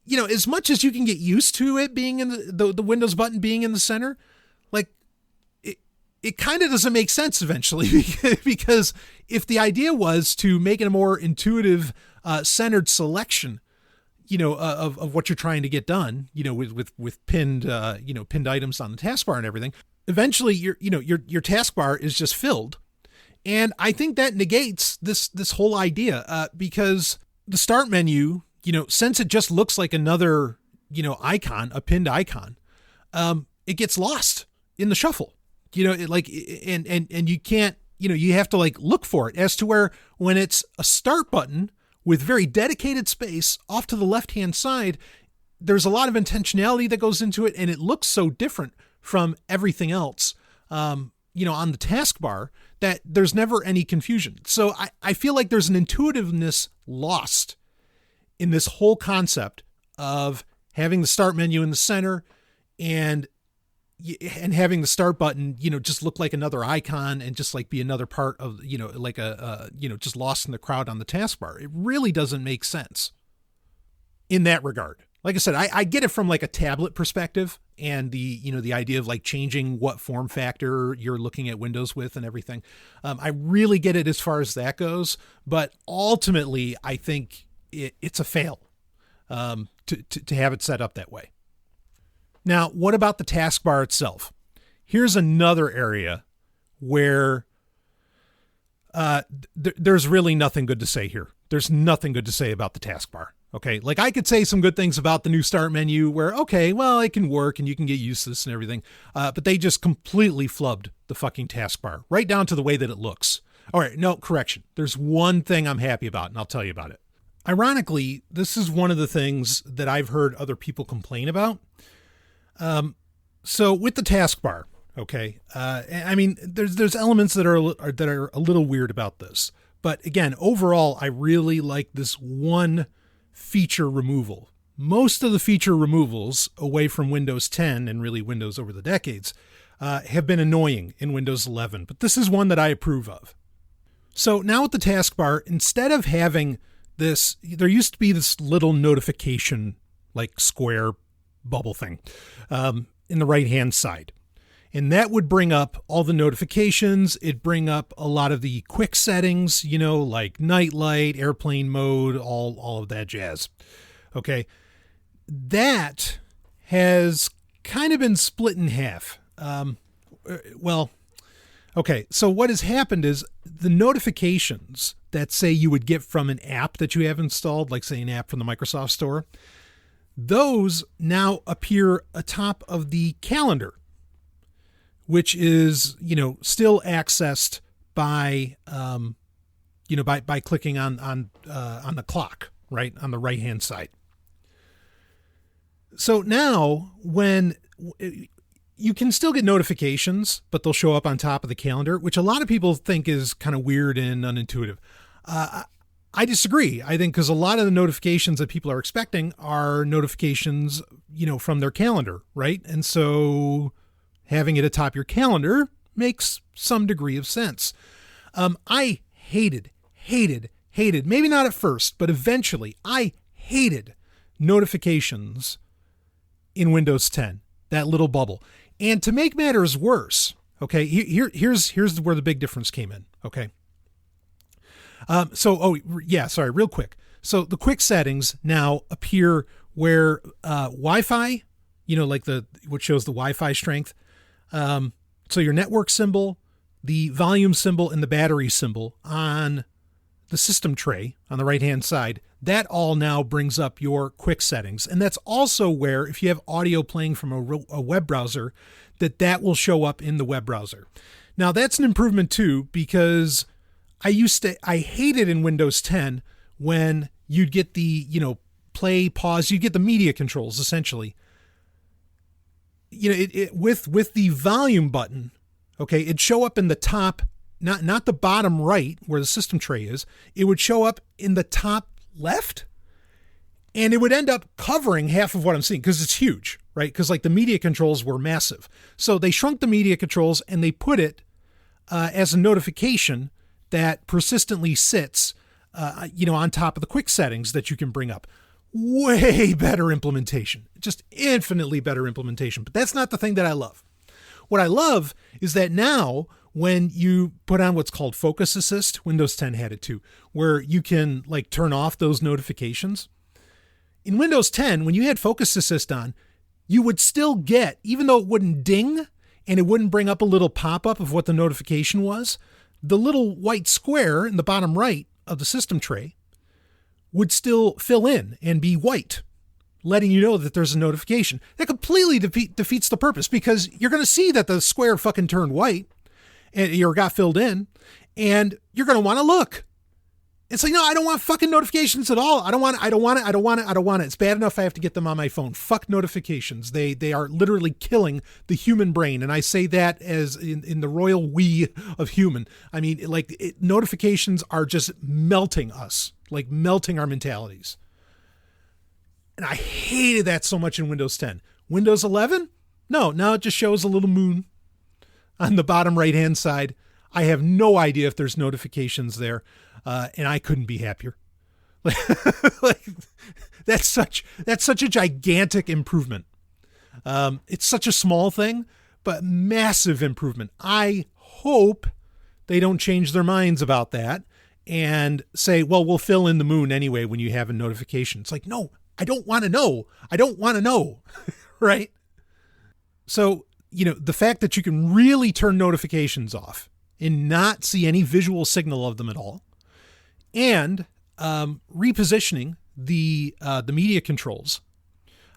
as much as you can get used to it being in the Windows button being in the center, like it kind of doesn't make sense eventually because if the idea was to make it a more intuitive, centered selection, of what you're trying to get done, with pinned, pinned items on the taskbar and everything, eventually your taskbar is just filled. And I think that negates this whole idea, because the start menu, since it just looks like another, icon, a pinned icon, it gets lost in the shuffle, and you can't, you have to look for it, as to where when it's a start button with very dedicated space off to the left-hand side, there's a lot of intentionality that goes into it, and it looks so different from everything else, on the taskbar, that there's never any confusion. So I feel like there's an intuitiveness lost in this whole concept of having the start menu in the center and having the start button, just look like another icon and just be another part of, just lost in the crowd on the taskbar. It really doesn't make sense in that regard. Like I said, I get it from a tablet perspective and the idea of changing what form factor you're looking at Windows with and everything. I really get it as far as that goes, but ultimately I think it's a fail to have it set up that way. Now, what about the taskbar itself? Here's another area where there's really nothing good to say here. There's nothing good to say about the taskbar. Okay, I could say some good things about the new start menu where, okay, well, it can work and you can get used to this and everything. But they just completely flubbed the fucking taskbar, right down to the way that it looks. All right, no, correction. There's one thing I'm happy about, and I'll tell you about it. Ironically, this is one of the things that I've heard other people complain about. So with the taskbar, okay, I mean, there's elements that are a little weird about this, but again, overall, I really like this one feature removal. Most of the feature removals away from Windows 10 and really Windows over the decades, have been annoying in Windows 11, but this is one that I approve of. So now with the taskbar, instead of having this, there used to be this little notification, square bubble thing in the right hand side, and that would bring up all the notifications. It'd bring up a lot of the quick settings, like nightlight, airplane mode, all of that jazz. Okay, that has kind of been split in half. Okay, so what has happened is the notifications that say you would get from an app that you have installed, like say an app from the Microsoft Store, those now appear atop of the calendar, which is, still accessed by, by clicking on the clock, right, on the right-hand side. So now when you can still get notifications, but they'll show up on top of the calendar, which a lot of people think is kind of weird and unintuitive. I disagree. I think because a lot of the notifications that people are expecting are notifications, from their calendar, right? And so having it atop your calendar makes some degree of sense. I hated, maybe not at first, but eventually I hated notifications in Windows 10, that little bubble. And to make matters worse, okay, here's where the big difference came in, okay? Real quick. So the quick settings now appear where Wi-Fi, what shows the Wi-Fi strength. So your network symbol, the volume symbol, and the battery symbol on the system tray on the right-hand side, that all now brings up your quick settings. And that's also where, if you have audio playing from a web browser, that will show up in the web browser. Now that's an improvement too, because I hated in Windows 10 when you'd get the, play, pause, you'd get the media controls essentially. With the volume button, okay, it'd show up in the top, not the bottom right where the system tray is. It would show up in the top left, and it would end up covering half of what I'm seeing because it's huge, right? Because like the media controls were massive. So they shrunk the media controls and they put it as a notification that persistently sits, on top of the quick settings that you can bring up. Way better implementation, just infinitely better implementation. But that's not the thing that I love. What I love is that now when you put on what's called Focus Assist, Windows 10 had it too, where you can turn off those notifications. In Windows 10, when you had Focus Assist on, you would still get, even though it wouldn't ding and it wouldn't bring up a little pop-up of what the notification was, the little white square in the bottom right of the system tray would still fill in and be white, letting you know that there's a notification. That completely defeats the purpose, because you're going to see that the square fucking turned white and got filled in, and you're going to want to look. It's like, no, I don't want fucking notifications at all. I don't want it. It's bad enough I have to get them on my phone. Fuck notifications. They are literally killing the human brain. And I say that as in the royal we of human. I mean, notifications are just melting us, melting our mentalities. And I hated that so much in Windows 10. Windows 11? No, now it just shows a little moon on the bottom right-hand side. I have no idea if there's notifications there. And I couldn't be happier. That's such a gigantic improvement. It's such a small thing, but massive improvement. I hope they don't change their minds about that and say, well, we'll fill in the moon anyway when you have a notification. It's like, no, I don't want to know. I don't want to know. Right? So, the fact that you can really turn notifications off and not see any visual signal of them at all, and repositioning the media controls,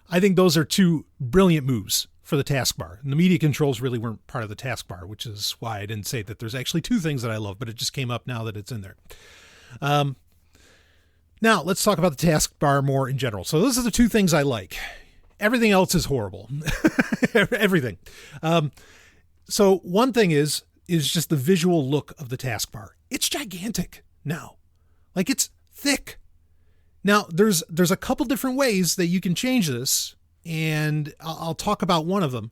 I think those are two brilliant moves for the taskbar. And the media controls really weren't part of the taskbar, which is why I didn't say that there's actually two things that I love, but it just came up now that it's in there. Now, let's talk about the taskbar more in general. So those are the two things I like. Everything else is horrible. Everything. So one thing is just the visual look of the taskbar. It's gigantic now. It's thick. Now, there's a couple different ways that you can change this, and I'll talk about one of them,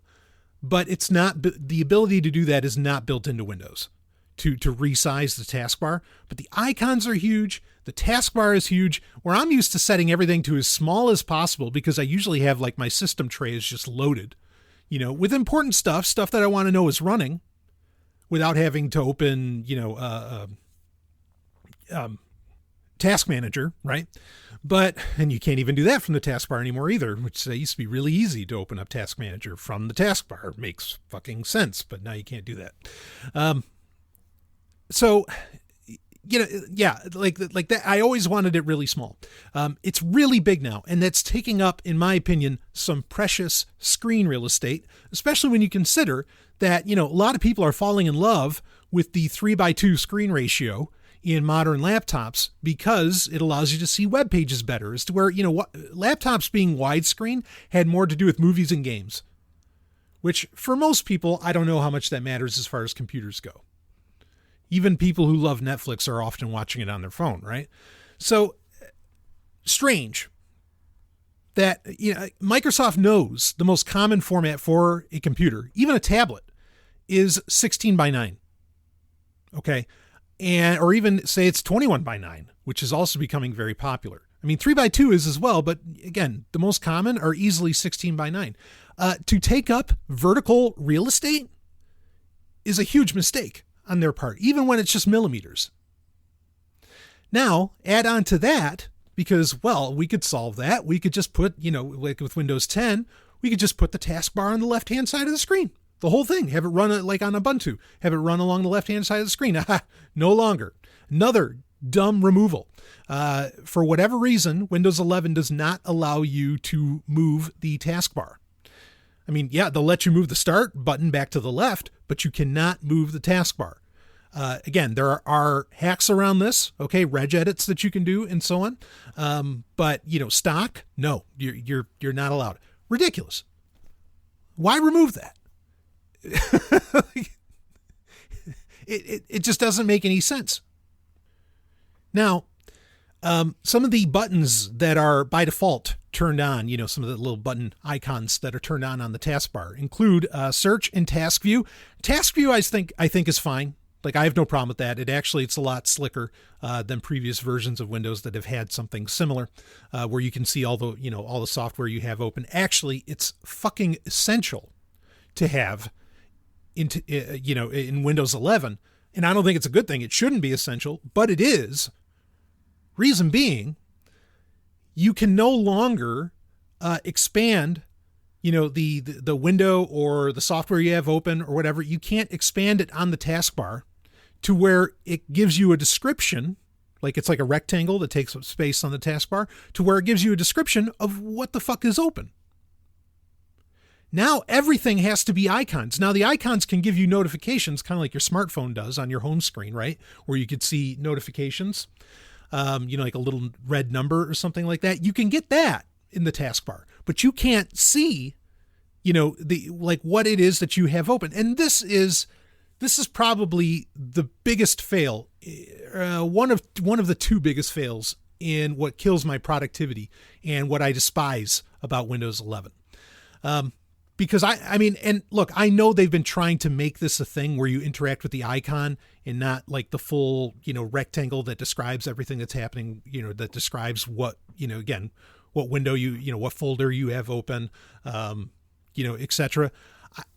but it's not, the ability to do that is not built into Windows to resize the taskbar, but the icons are huge. The taskbar is huge, where I'm used to setting everything to as small as possible, because I usually have my system tray is just loaded, with important stuff that I want to know is running task manager, right? And you can't even do that from the taskbar anymore either, which used to be really easy to open up task manager from the taskbar. It makes fucking sense, but now you can't do that. So, yeah, like that. I always wanted it really small. It's really big now, and that's taking up, in my opinion, some precious screen real estate, especially when you consider that, a lot of people are falling in love with the 3:2 screen ratio in modern laptops because it allows you to see web pages better, as to where, laptops being widescreen had more to do with movies and games, which for most people, I don't know how much that matters as far as computers go. Even people who love Netflix are often watching it on their phone, right? So strange that Microsoft knows the most common format for a computer, even a tablet, is 16:9. Okay. Or even say it's 21:9, which is also becoming very popular. I mean, 3:2 is as well, but again, the most common are easily 16:9. To take up vertical real estate is a huge mistake on their part, even when it's just millimeters. Now, add on to that, because, well, we could solve that. We could just put, like with Windows 10, we could just put the taskbar on the left-hand side of the screen. The whole thing, have it run like on Ubuntu, have it run along the left-hand side of the screen. No longer. Another dumb removal. For whatever reason, Windows 11 does not allow you to move the taskbar. I mean, yeah, they'll let you move the start button back to the left, but you cannot move the taskbar. Again, there are hacks around this, okay, reg edits that you can do and so on. But, stock, no, you're not allowed. Ridiculous. Why remove that? It just doesn't make any sense. Now, some of the buttons that are by default turned on, some of the little button icons that are turned on the taskbar include search and task view. Task view, I think is fine. Like, I have no problem with that. It's a lot slicker than previous versions of Windows that have had something similar, where you can see all the software you have open. Actually, it's fucking essential to have in Windows 11. And I don't think it's a good thing. It shouldn't be essential, but it is. Reason being, you can no longer expand, the window or the software you have open or whatever. You can't expand it on the taskbar to where it gives you a description, like it's like a rectangle that takes up space on the taskbar, to where it gives you a description of what the fuck is open. Now everything has to be icons. Now the icons can give you notifications, kind of like your smartphone does on your home screen, right? Where you could see notifications, like a little red number or something like that. You can get that in the taskbar, but you can't see, what it is that you have open. And this is probably the biggest fail, one of the two biggest fails in what kills my productivity and what I despise about Windows 11. Because and look, I know they've been trying to make this a thing where you interact with the icon and not like the full, rectangle that describes everything that's happening, that describes what, again, what window what folder you have open, etc.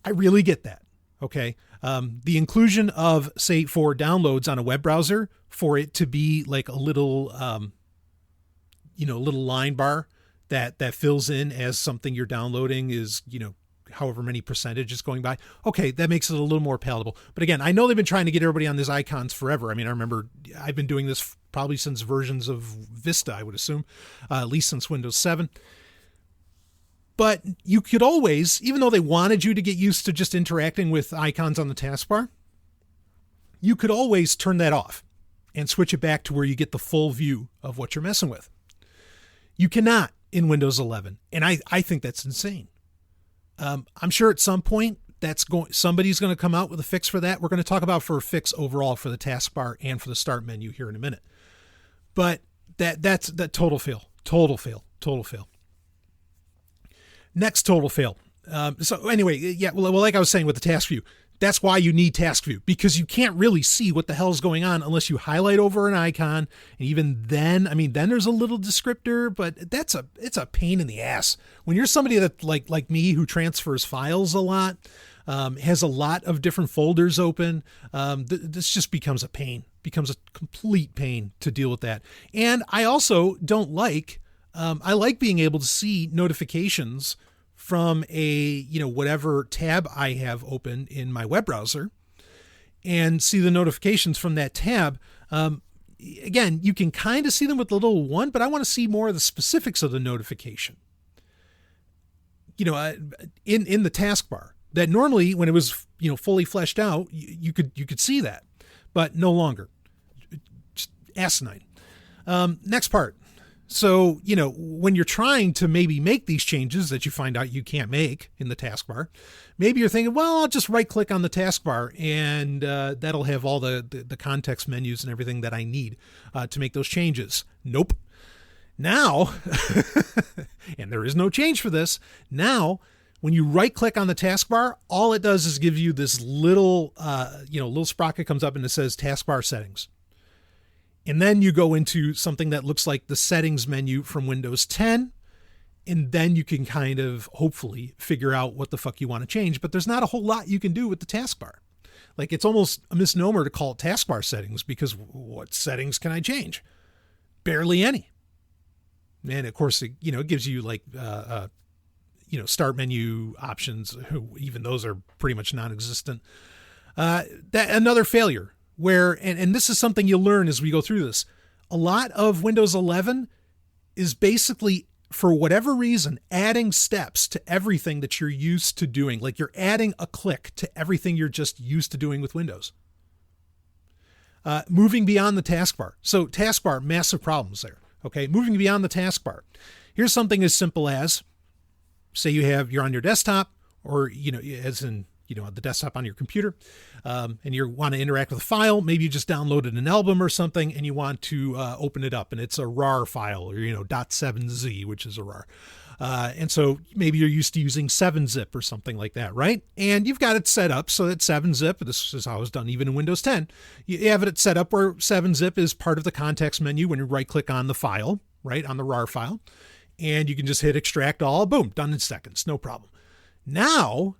I really get that. Okay. The inclusion of, say, for downloads on a web browser, for it to be like a little, little line bar that fills in as something you're downloading is, however many percentage is going by. Okay, that makes it a little more palatable. But again, I know they've been trying to get everybody on these icons forever. I mean, I remember I've been doing this probably since versions of Vista, I would assume, at least since Windows 7. But you could always, even though they wanted you to get used to just interacting with icons on the taskbar, you could always turn that off and switch it back to where you get the full view of what you're messing with. You cannot in Windows 11, and I think that's insane. I'm sure at some point somebody's going to come out with a fix for that. We're going to talk about for a fix overall for the taskbar and for the start menu here in a minute. But that's total fail. Next total fail. So anyway, yeah, well, like I was saying with the task view, that's why you need task view, because you can't really see what the hell's going on unless you highlight over an icon. And even then, then there's a little descriptor, but it's a pain in the ass. When you're somebody that like me who transfers files a lot, has a lot of different folders open, this just becomes a pain becomes a complete pain to deal with that. And I also don't like, I like being able to see notifications from whatever tab I have open in my web browser and see the notifications from that tab. Again, you can kind of see them with the little one, but I want to see more of the specifics of the notification. In the taskbar, that normally when it was, fully fleshed out, you could see that, but no longer. Just asinine. Next part. So, when you're trying to maybe make these changes that you find out you can't make in the taskbar, maybe you're thinking, well, I'll just right click on the taskbar and that'll have all the context menus and everything that I need to make those changes. Nope. Now, and there is no change for this. Now, when you right click on the taskbar, all it does is give you this little sprocket comes up and it says taskbar settings. And then you go into something that looks like the settings menu from Windows 10. And then you can kind of hopefully figure out what the fuck you want to change. But there's not a whole lot you can do with the taskbar. Like, it's almost a misnomer to call it taskbar settings, because what settings can I change? Barely any. And of course, it gives you like, start menu options. Even those are pretty much non-existent. Another failure. Where, and this is something you'll learn as we go through this, a lot of Windows 11 is basically, for whatever reason, adding steps to everything that you're used to doing. Like, you're adding a click to everything you're just used to doing with Windows. Moving beyond the taskbar. So taskbar, massive problems there. Okay, moving beyond the taskbar. Here's something as simple as, say you're on your desktop, or, as in, the desktop on your computer, and you want to interact with a file. Maybe you just downloaded an album or something and you want to open it up, and it's a RAR file, or, .7z, which is a RAR. And so maybe you're used to using 7-zip or something like that, right? And you've got it set up so that 7-zip, this is how it's done even in Windows 10, you have it set up where 7-zip is part of the context menu when you right click on the file, right, on the RAR file, and you can just hit extract all, boom, done in seconds, no problem. Now,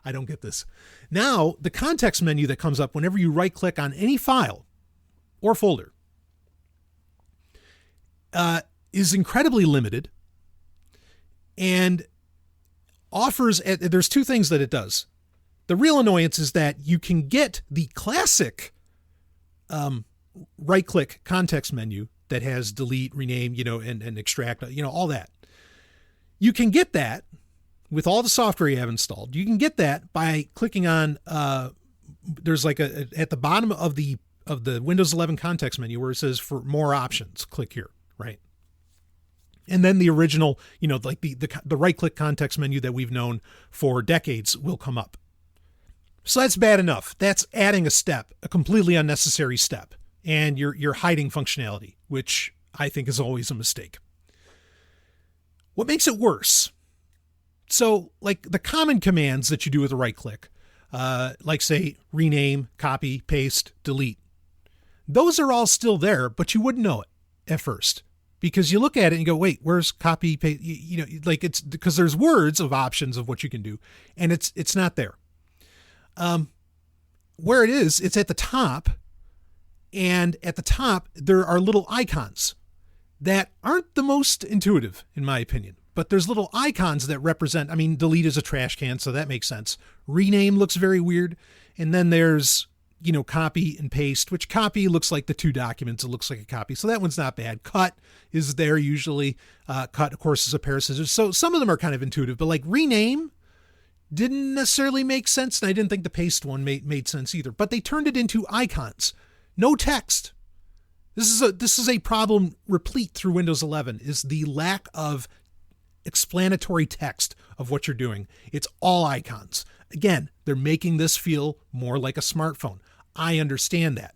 I don't get this. Now, the context menu that comes up whenever you right click on any file or folder is incredibly limited, and there's two things that it does. The real annoyance is that you can get the classic right click context menu that has delete, rename, and extract, all that. You can get that with all the software you have installed. You can get that by clicking on, there's like at the bottom of the Windows 11 context menu where it says for more options, click here, right? And then the original, like the right click context menu that we've known for decades will come up. So that's bad enough. That's adding a step, a completely unnecessary step, and you're hiding functionality, which I think is always a mistake. What makes it worse? So, like the common commands that you do with a right click, like say rename, copy, paste, delete. Those are all still there, but you wouldn't know it at first, because you look at it and you go, wait, where's copy, paste? Like it's because there's words of options of what you can do, and it's not there. Where it is, it's at the top, and at the top there are little icons that aren't the most intuitive, in my opinion. But there's little icons that represent, delete is a trash can, so that makes sense. Rename looks very weird. And then there's, copy and paste, which copy looks like the two documents. It looks like a copy. So that one's not bad. Cut is there usually. Cut, of course, is a pair of scissors. So some of them are kind of intuitive, but like rename didn't necessarily make sense. And I didn't think the paste one made sense either. But they turned it into icons. No text. This is a problem replete through Windows 11, is the lack of explanatory text of what you're doing. It's all icons. Again, they're making this feel more like a smartphone. I understand that.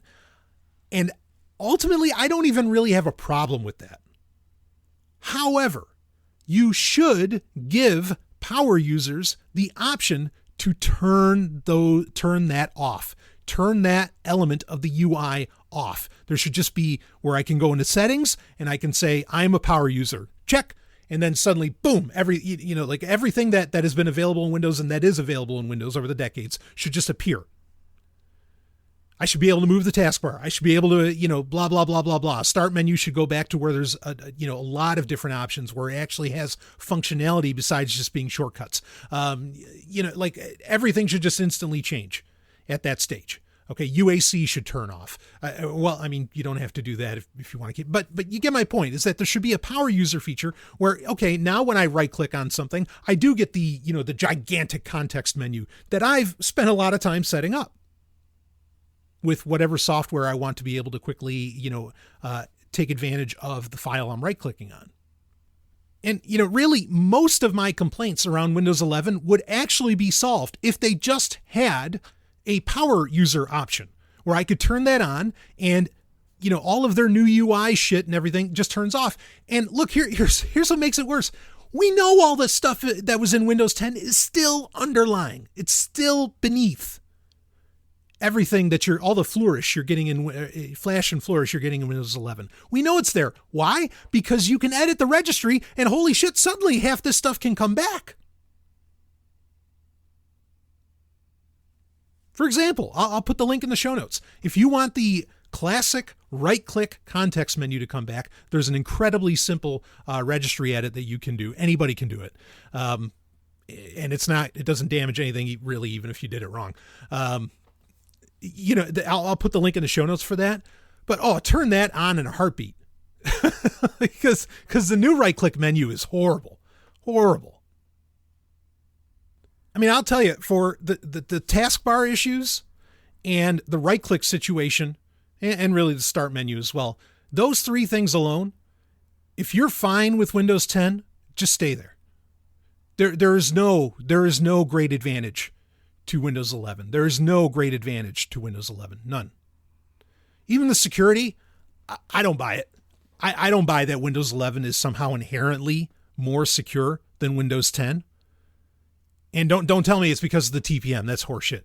And ultimately, I don't even really have a problem with that. However, you should give power users the option to turn that off. Turn that element of the UI off. There should just be where I can go into settings and I can say, I'm a power user. Check. And then suddenly, boom, like everything that has been available in Windows and that is available in Windows over the decades should just appear. I should be able to move the taskbar. I should be able to, blah, blah, blah, blah, blah. Start menu should go back to where there's a lot of different options where it actually has functionality besides just being shortcuts. Like everything should just instantly change at that stage. Okay, UAC should turn off. You don't have to do that if you want to keep, but you get my point, is that there should be a power user feature where, okay, now when I right click on something, I do get the gigantic context menu that I've spent a lot of time setting up with whatever software I want to be able to quickly, take advantage of the file I'm right clicking on. And, really most of my complaints around Windows 11 would actually be solved if they just had a power user option where I could turn that on and, all of their new UI shit and everything just turns off. And look, here's what makes it worse. We know all the stuff that was in Windows 10 is still underlying. It's still beneath everything all the flourish you're getting in Flash and flourish you're getting in Windows 11. We know it's there. Why? Because you can edit the registry and holy shit, suddenly half this stuff can come back. For example, I'll put the link in the show notes. If you want the classic right-click context menu to come back, there's an incredibly simple registry edit that you can do. Anybody can do it. And it doesn't damage anything really, even if you did it wrong. I'll put the link in the show notes for that. But, turn that on in a heartbeat. because the new right-click menu is horrible. Horrible. I mean, I'll tell you, for the taskbar issues and the right-click situation, and really the start menu as well, those three things alone, if you're fine with Windows 10, just stay there. There is no great advantage to Windows 11. There is no great advantage to Windows 11. None. Even the security, I don't buy it. I don't buy that Windows 11 is somehow inherently more secure than Windows 10. And don't tell me it's because of the TPM. That's horseshit.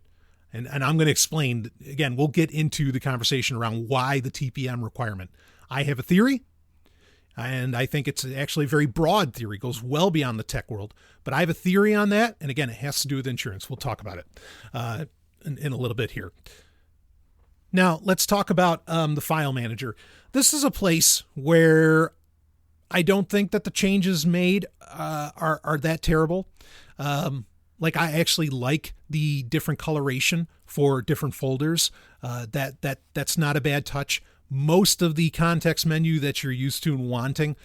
And I'm going to explain, again, we'll get into the conversation around why the TPM requirement. I have a theory, and I think it's actually a very broad theory, goes well beyond the tech world. But I have a theory on that, and again, it has to do with insurance. We'll talk about it in a little bit here. Now, let's talk about the file manager. This is a place where I don't think that the changes made are that terrible. I actually like the different coloration for different folders. That's not a bad touch. Most of the context menu that you're used to and wanting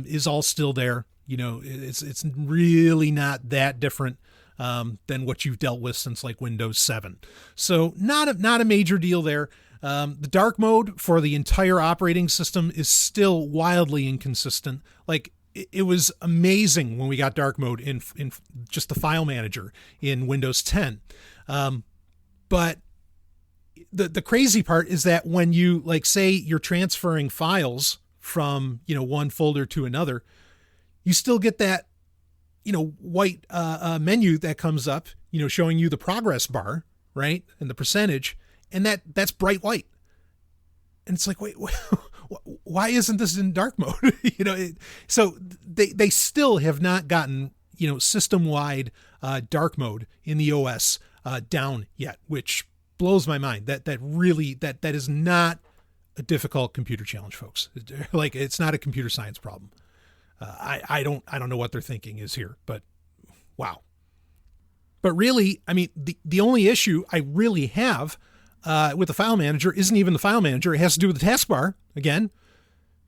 is all still there. It's really not that different than what you've dealt with since like Windows 7. So not a major deal there. The dark mode for the entire operating system is still wildly inconsistent. It was amazing when we got dark mode in just the file manager in Windows 10. But the crazy part is that when you say you're transferring files from, one folder to another, you still get that, white menu that comes up, showing you the progress bar, right? And the percentage, and that's bright white. And it's like, wait, why isn't this in dark mode? So they still have not gotten, system-wide dark mode in the OS down yet, which blows my mind. That is not a difficult computer challenge, folks. It's not a computer science problem. I don't know what they're thinking is here, but wow. But really, I mean, the only issue I really have with the file manager isn't even the file manager. It has to do with the taskbar again,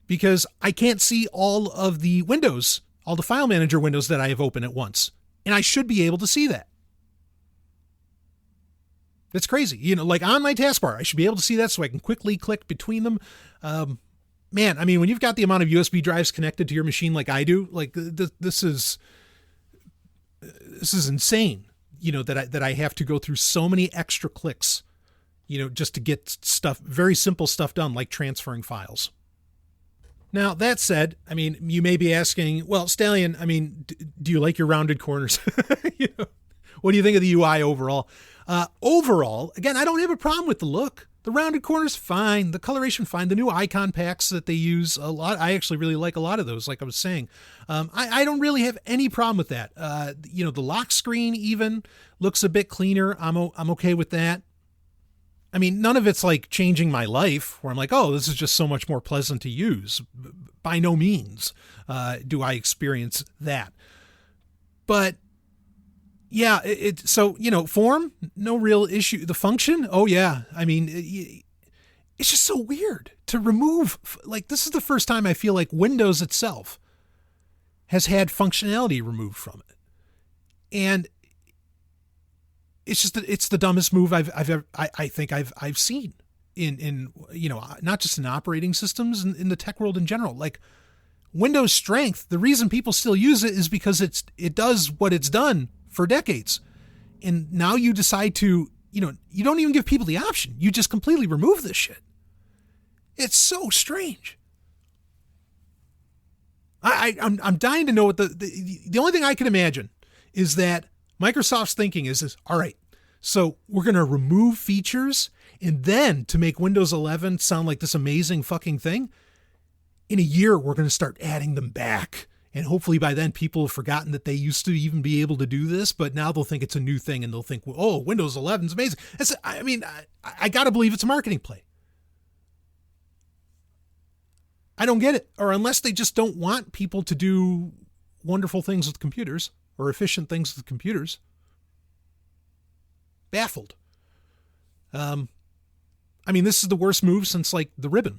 because I can't see all of the windows, all the file manager windows that I have open at once. And I should be able to see that. It's crazy. On my taskbar, I should be able to see that so I can quickly click between them. Man, I mean, when you've got the amount of USB drives connected to your machine like I do, this is insane, that I have to go through so many extra clicks, just to get very simple stuff done, like transferring files. Now, that said, I mean, you may be asking, well, Stallion, I mean, do you like your rounded corners? What do you think of the UI overall? Overall, again, I don't have a problem with the look. The rounded corners, fine. The coloration, fine. The new icon packs that they use, a lot. I actually really like a lot of those, like I was saying. I don't really have any problem with that. The lock screen even looks a bit cleaner. I'm okay with that. I mean, none of it's like changing my life where I'm like, oh, this is just so much more pleasant to use. By no means do I experience that. But yeah, so, form, no real issue. The function, oh yeah. I mean, it's just so weird to remove. Like, this is the first time I feel like Windows itself has had functionality removed from it. And it's just, it's the dumbest move I think I've seen in not just in operating systems, in the tech world in general. Like, Windows' strength, the reason people still use it is because it does what it's done for decades. And now you decide to, you don't even give people the option. You just completely remove this shit. It's so strange. I'm dying to know what the only thing I can imagine is that Microsoft's thinking is all right, so we're going to remove features, and then to make Windows 11 sound like this amazing fucking thing, in a year, we're going to start adding them back. And hopefully by then people have forgotten that they used to even be able to do this, but now they'll think it's a new thing and they'll think, oh, Windows 11 is amazing. I got to believe it's a marketing play. I don't get it. Or unless they just don't want people to do wonderful things with computers or efficient things with computers. Baffled. This is the worst move since like the ribbon.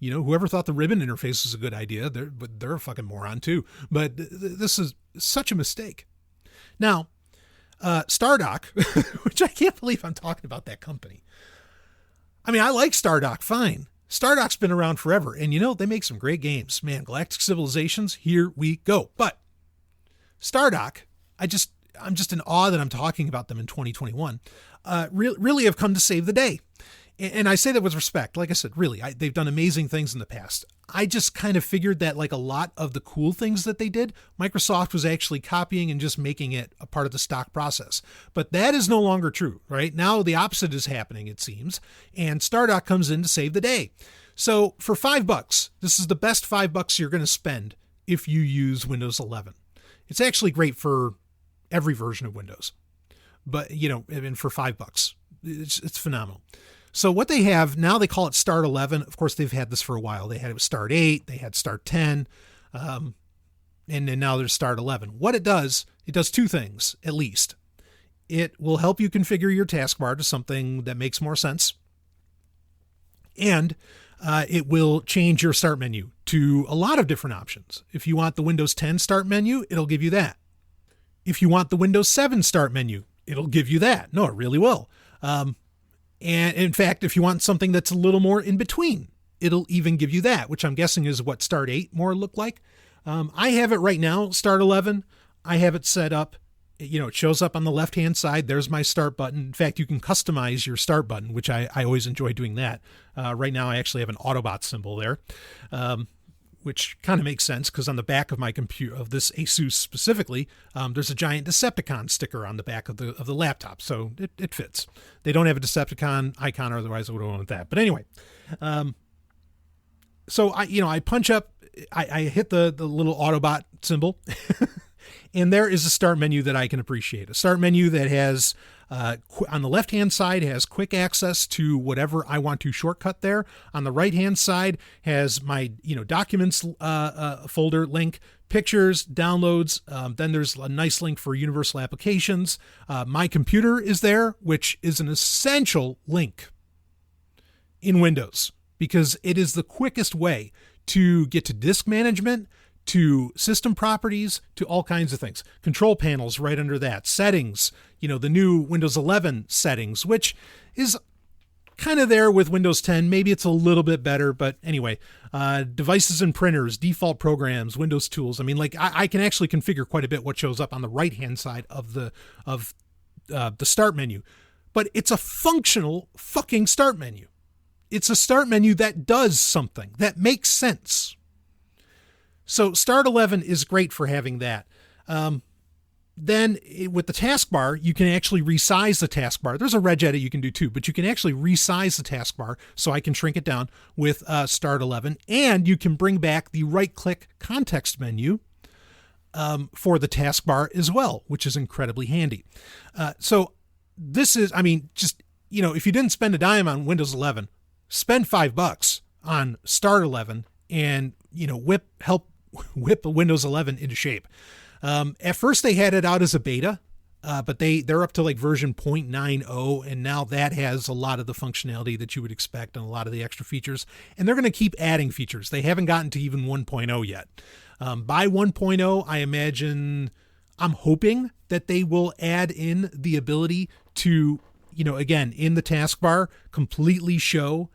Whoever thought the ribbon interface was a good idea, they're a fucking moron too. But this is such a mistake. Now, Stardock, which I can't believe I'm talking about that company. I mean, I like Stardock fine. Stardock's been around forever, and they make some great games. Man, Galactic Civilizations, here we go. But Stardock, I'm just in awe that I'm talking about them in 2021. Really have come to save the day. And I say that with respect. Like I said, really, they've done amazing things in the past. I just kind of figured that like a lot of the cool things that they did, Microsoft was actually copying and just making it a part of the stock process. But that is no longer true, right? Now the opposite is happening, it seems. And Stardock comes in to save the day. So for $5, this is the best $5 you're going to spend if you use Windows 11. It's actually great for every version of Windows. But, and for $5, it's phenomenal. So what they have now, they call it Start 11. Of course, they've had this for a while. They had it with Start 8, they had Start 10, and then now there's Start 11. What it does two things, at least. It will help you configure your taskbar to something that makes more sense. And it will change your start menu to a lot of different options. If you want the Windows 10 start menu, it'll give you that. If you want the Windows 7 start menu, it'll give you that. No, it really will. And in fact, if you want something that's a little more in between, it'll even give you that, which I'm guessing is what Start 8 more looked like. I have it right now, Start 11. I have it set up. It shows up on the left-hand side. There's my start button. In fact, you can customize your start button, which I always enjoy doing that. Right now, I actually have an Autobot symbol there, which kind of makes sense because on the back of my computer, of this Asus specifically, there's a giant Decepticon sticker on the back of the laptop, so it fits. They don't have a Decepticon icon, or otherwise I would have went with that. But anyway, so I punch up, I hit the little Autobot symbol, and there is a start menu that I can appreciate. A start menu that has on the left-hand side has quick access to whatever I want to shortcut there. On the right-hand side has my documents folder link, pictures, downloads. Then there's a nice link for universal applications. My computer is there, which is an essential link in Windows because it is the quickest way to get to disk management, to system properties, to all kinds of things. Control panels right under that. Settings, the new Windows 11 settings, which is kind of there with Windows 10. Maybe it's a little bit better, but anyway, devices and printers, default programs, Windows tools. I mean, like I can actually configure quite a bit what shows up on the right-hand side of the start menu, but it's a functional fucking start menu. It's a start menu that does something that makes sense. So Start 11 is great for having that. Then with the taskbar, you can actually resize the taskbar. There's a regedit you can do too, but you can actually resize the taskbar so I can shrink it down with Start 11. And you can bring back the right-click context menu for the taskbar as well, which is incredibly handy. So this is, just if you didn't spend a dime on Windows 11, spend $5 on Start 11 and, help whip Windows 11 into shape. At first they had it out as a beta, but they're up to like version 0.90, and now that has a lot of the functionality that you would expect and a lot of the extra features, and they're going to keep adding features. They haven't gotten to even 1.0 yet. By 1.0, I imagine, I'm hoping that they will add in the ability to, again, in the taskbar, completely show,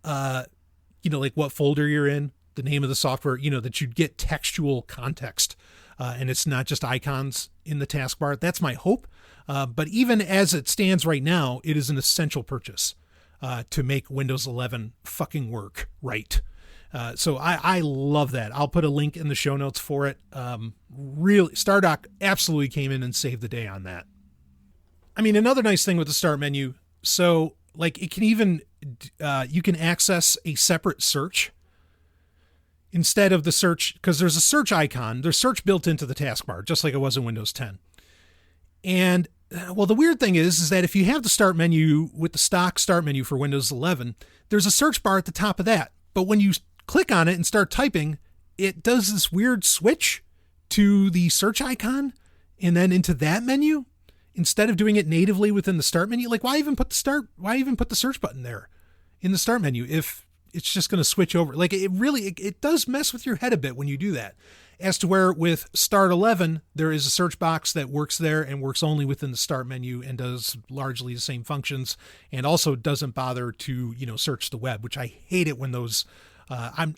like what folder you're in, the name of the software, that you'd get textual context. And it's not just icons in the taskbar. That's my hope. But even as it stands right now, it is an essential purchase to make Windows 11 fucking work right. So I love that. I'll put a link in the show notes for it. Really, StarDock absolutely came in and saved the day on that. I mean, another nice thing with the Start menu, so like it can even, you can access a separate search instead of the search, because there's a search icon. There's search built into the taskbar, just like it was in Windows 10. And, well, the weird thing is that if you have the Start menu with the stock Start menu for Windows 11, there's a search bar at the top of that. But when you click on it and start typing, it does this weird switch to the search icon and then into that menu instead of doing it natively within the Start menu. Like, why even put the search button there in the Start menu if it's just going to switch over? Like, it does mess with your head a bit when you do that. As to where with Start 11, there is a search box that works there and works only within the Start menu and does largely the same functions, and also doesn't bother to, search the web, which I hate it when those, I'm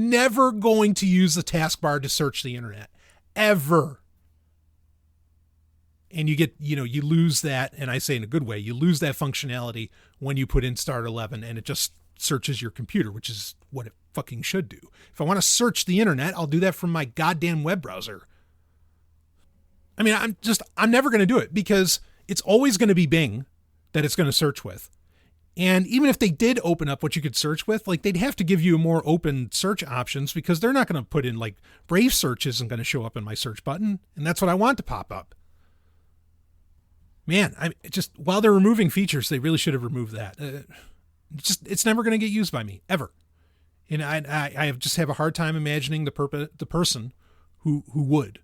never going to use the taskbar to search the internet, ever. And you get, you lose that, and I say in a good way, you lose that functionality when you put in Start 11 and it just searches your computer, which is what it fucking should do. If I want to search the internet, I'll do that from my goddamn web browser. I mean, I'm never going to do it because it's always going to be Bing that it's going to search with. And even if they did open up what you could search with, like, they'd have to give you more open search options, because they're not going to put in, like, Brave search isn't going to show up in my search button. And that's what I want to pop up. Man, while they're removing features, they really should have removed that. It's never going to get used by me, ever. And I just have a hard time imagining the person who would.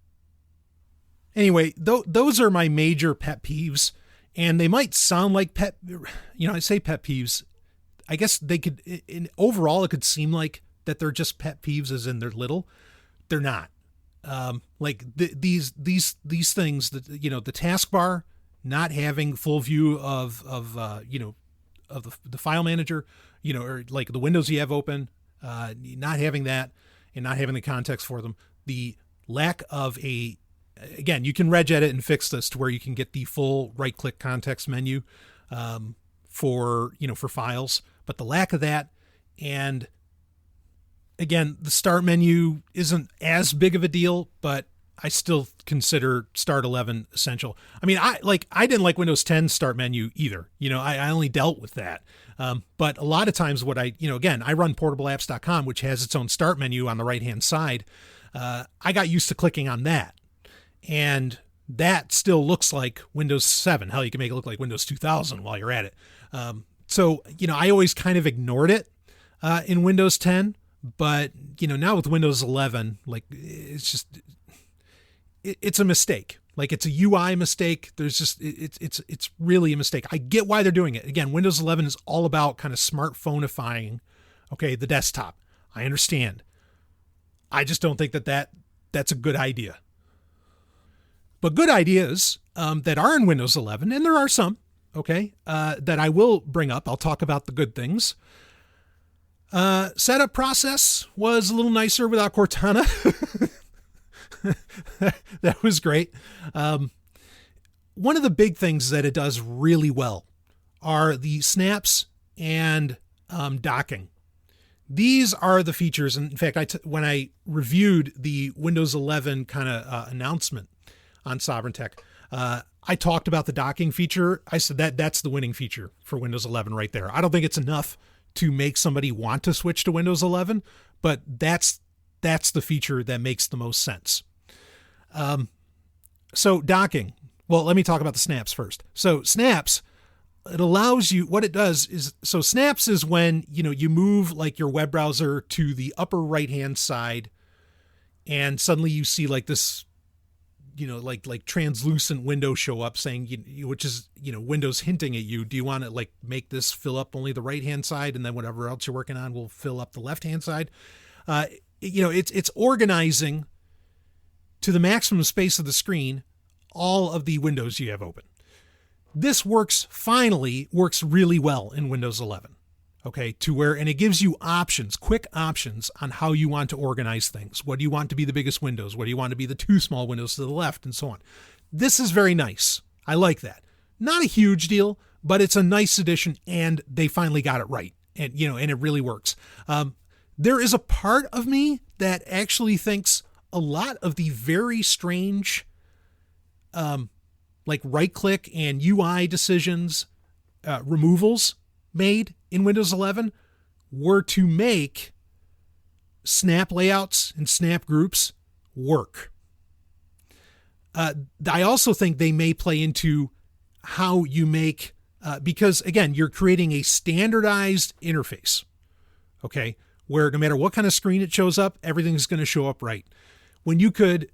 Anyway, those are my major pet peeves, and they might sound like I say pet peeves. I guess they could, overall, it could seem like that they're just pet peeves as in they're little. They're not. These things that, the taskbar, not having full view of the file manager, or like the windows you have open, not having that and not having the context for them. The lack of again, you can regedit and fix this to where you can get the full right click context menu, for files, but the lack of that, and again, the Start menu isn't as big of a deal, but I still consider Start 11 essential. I mean, I didn't like Windows 10 Start menu either. I only dealt with that. But a lot of times what again, I run portableapps.com, which has its own Start menu on the right-hand side. I got used to clicking on that. And that still looks like Windows 7. Hell, you can make it look like Windows 2000 while you're at it. So I always kind of ignored it in Windows 10. But, now with Windows 11, like, it's just... It's a mistake. Like, it's a UI mistake. There's just, it's really a mistake. I get why they're doing it. Again, Windows 11 is all about kind of smartphoneifying, the desktop. I understand. I just don't think that's a good idea. But good ideas that are in Windows 11, and there are some, that I will bring up. I'll talk about the good things. Setup process was a little nicer without Cortana. That was great. One of the big things that it does really well are the snaps and docking. These are the features. And in fact, when I reviewed the Windows 11 kind of announcement on Sovryn Tech, I talked about the docking feature. I said that's the winning feature for Windows 11 right there. I don't think it's enough to make somebody want to switch to Windows 11, but that's the feature that makes the most sense. So docking. Well, let me talk about the snaps first. So snaps, it allows you, what it does is, so snaps is when, you move like your web browser to the upper right-hand side and suddenly you see like this, like translucent window show up saying, which is, Windows hinting at you. Do you want to like make this fill up only the right-hand side and then whatever else you're working on will fill up the left-hand side? It's organizing to the maximum space of the screen all of the windows you have open. This works really well in Windows 11. Okay, and it gives you quick options on how you want to organize things. What do you want to be the biggest windows? What do you want to be the two small windows to the left, and so on. This is very nice. I like that. Not a huge deal, but it's a nice addition, and they finally got it right. And, and it really works. There is a part of me that actually thinks a lot of the very strange, like right-click and UI decisions, removals made in Windows 11 were to make snap layouts and snap groups work. I also think they may play into how you make, because again, you're creating a standardized interface, okay, where no matter what kind of screen it shows up, everything's going to show up right. When you could,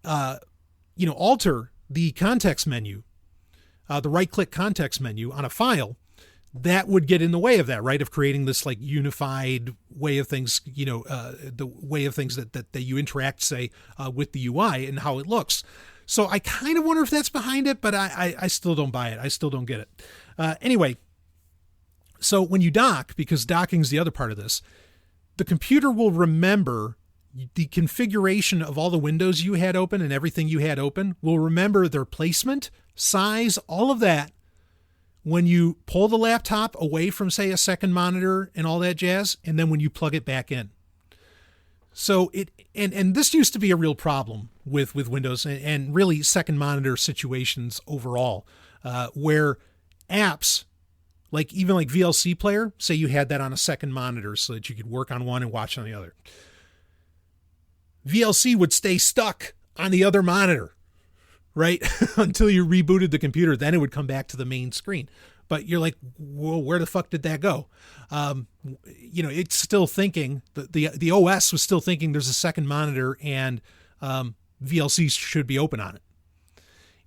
alter the context menu, the right-click context menu on a file, that would get in the way of that, right? Of creating this like unified way of things, the way of things that you interact, say, with the UI and how it looks. So I kind of wonder if that's behind it, but I still don't buy it. I still don't get it. Anyway, so when you dock, because docking is the other part of this, the computer will remember the configuration of all the windows you had open and everything you had open, will remember their placement, size, all of that. When you pull the laptop away from, say, a second monitor and all that jazz, and then when you plug it back in. So and this used to be a real problem with Windows and really second monitor situations overall, where apps, even like VLC Player, say you had that on a second monitor so that you could work on one and watch on the other. VLC would stay stuck on the other monitor, right? Until you rebooted the computer, then it would come back to the main screen. But you're like, well, where the fuck did that go? It's still thinking, the OS was still thinking there's a second monitor and VLC should be open on it.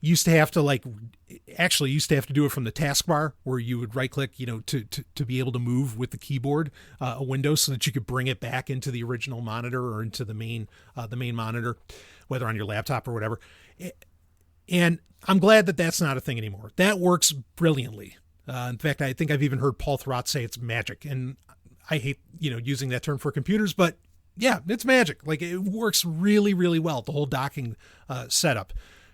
Used to have to do it from the taskbar where you would right click, to be able to move with the keyboard a window so that you could bring it back into the original monitor or into the main monitor, whether on your laptop or whatever. And I'm glad that that's not a thing anymore. That works brilliantly. In fact, I think I've even heard Paul Thurrott say it's magic. And I hate, using that term for computers, but yeah, it's magic. Like it works really, really well, the whole docking setup,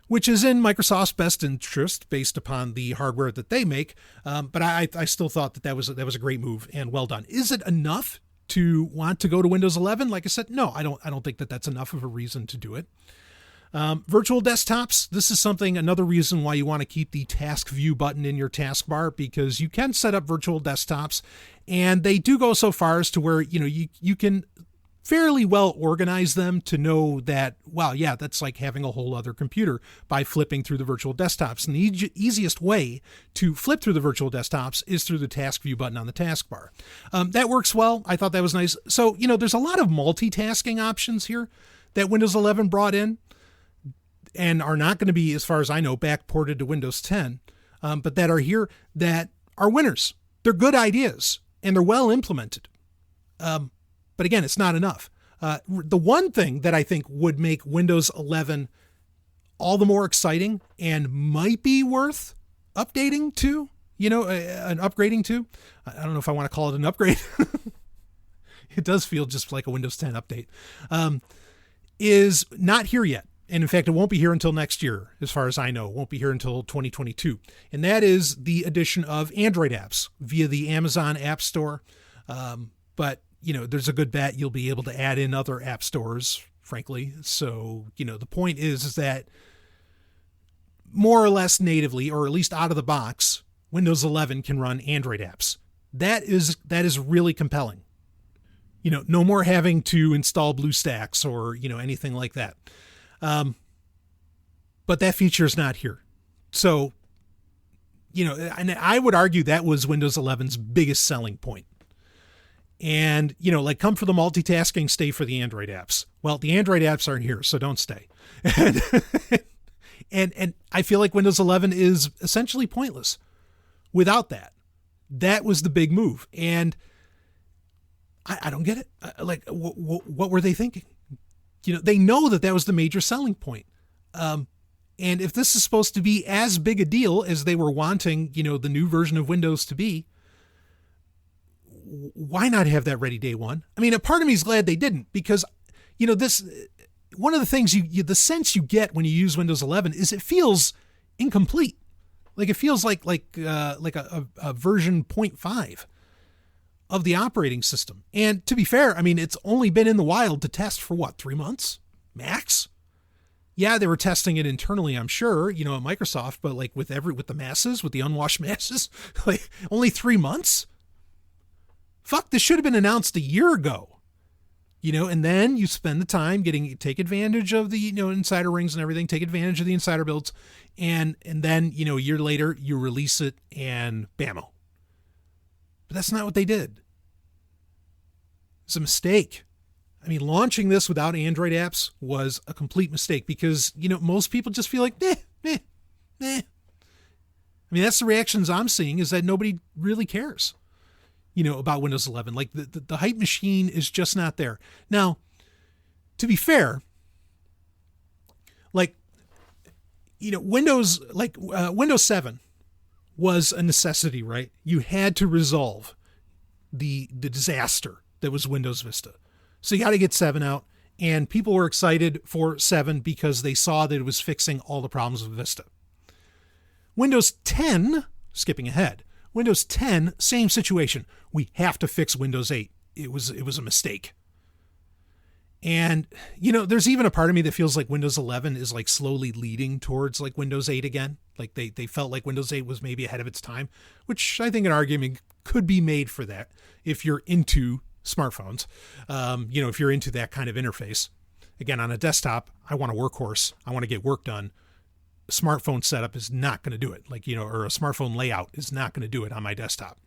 which is in Microsoft's best interest based upon the hardware that they make. But I still thought that was a great move and well done. Is it enough to want to go to Windows 11? Like I said, no, I don't think that that's enough of a reason to do it. Virtual desktops. This is another reason why you want to keep the task view button in your taskbar, because you can set up virtual desktops and they do go so far as to where, you can fairly well organize them to know that, wow, yeah, that's like having a whole other computer by flipping through the virtual desktops. And the easiest way to flip through the virtual desktops is through the task view button on the taskbar. That works well. I thought that was nice. So, there's a lot of multitasking options here that Windows 11 brought in, and are not going to be, as far as I know, backported to Windows 10, but that are here that are winners. They're good ideas, and they're well implemented. But again, it's not enough. The one thing that I think would make Windows 11 all the more exciting and might be worth updating to, an upgrading to, I don't know if I want to call it an upgrade. It does feel just like a Windows 10 update, is not here yet. And in fact, it won't be here until next year, as far as I know. It won't be here until 2022. And that is the addition of Android apps via the Amazon App Store. But, there's a good bet you'll be able to add in other app stores, frankly. So, the point is that more or less natively, or at least out of the box, Windows 11 can run Android apps. That is really compelling. No more having to install BlueStacks or, anything like that. But that feature is not here. So, and I would argue that was Windows 11's biggest selling point. And, like, come for the multitasking, stay for the Android apps. Well, the Android apps aren't here, so don't stay. And I feel like Windows 11 is essentially pointless without that. That was the big move. And I don't get it. Like, what were they thinking? They know that was the major selling point. And if this is supposed to be as big a deal as they were wanting, the new version of Windows to be, why not have that ready day one? I mean, a part of me is glad they didn't, because, this, one of the things the sense you get when you use Windows 11 is it feels incomplete. Like it feels like a version 0.5 of the operating system. And to be fair, I mean, it's only been in the wild to test for 3 months max. Yeah, they were testing it internally, I'm sure, at Microsoft, but like with the masses, with the unwashed masses, like only 3 months. Fuck, this should have been announced a year ago, and then you spend the time take advantage of the, insider rings and everything, take advantage of the insider builds. And then, a year later you release it and bammo. But that's not what they did. It's a mistake. I mean, launching this without Android apps was a complete mistake because, most people just feel like, meh. I mean, that's the reactions I'm seeing, is that nobody really cares, about Windows 11. Like the hype machine is just not there. Now, to be fair, like, Windows 7 was a necessity, right? You had to resolve the disaster that was Windows Vista. So you got to get 7 out, and people were excited for 7 because they saw that it was fixing all the problems of Vista. Windows 10, skipping ahead, Windows 10, same situation. We have to fix Windows 8. It was a mistake. And, there's even a part of me that feels like Windows 11 is like slowly leading towards like Windows 8 again. Like they felt like Windows 8 was maybe ahead of its time, which I think an argument could be made for that if you're into smartphones. If you're into that kind of interface. Again, on a desktop, I want a workhorse. I want to get work done. A smartphone setup is not going to do it. Or a smartphone layout is not going to do it on my desktop.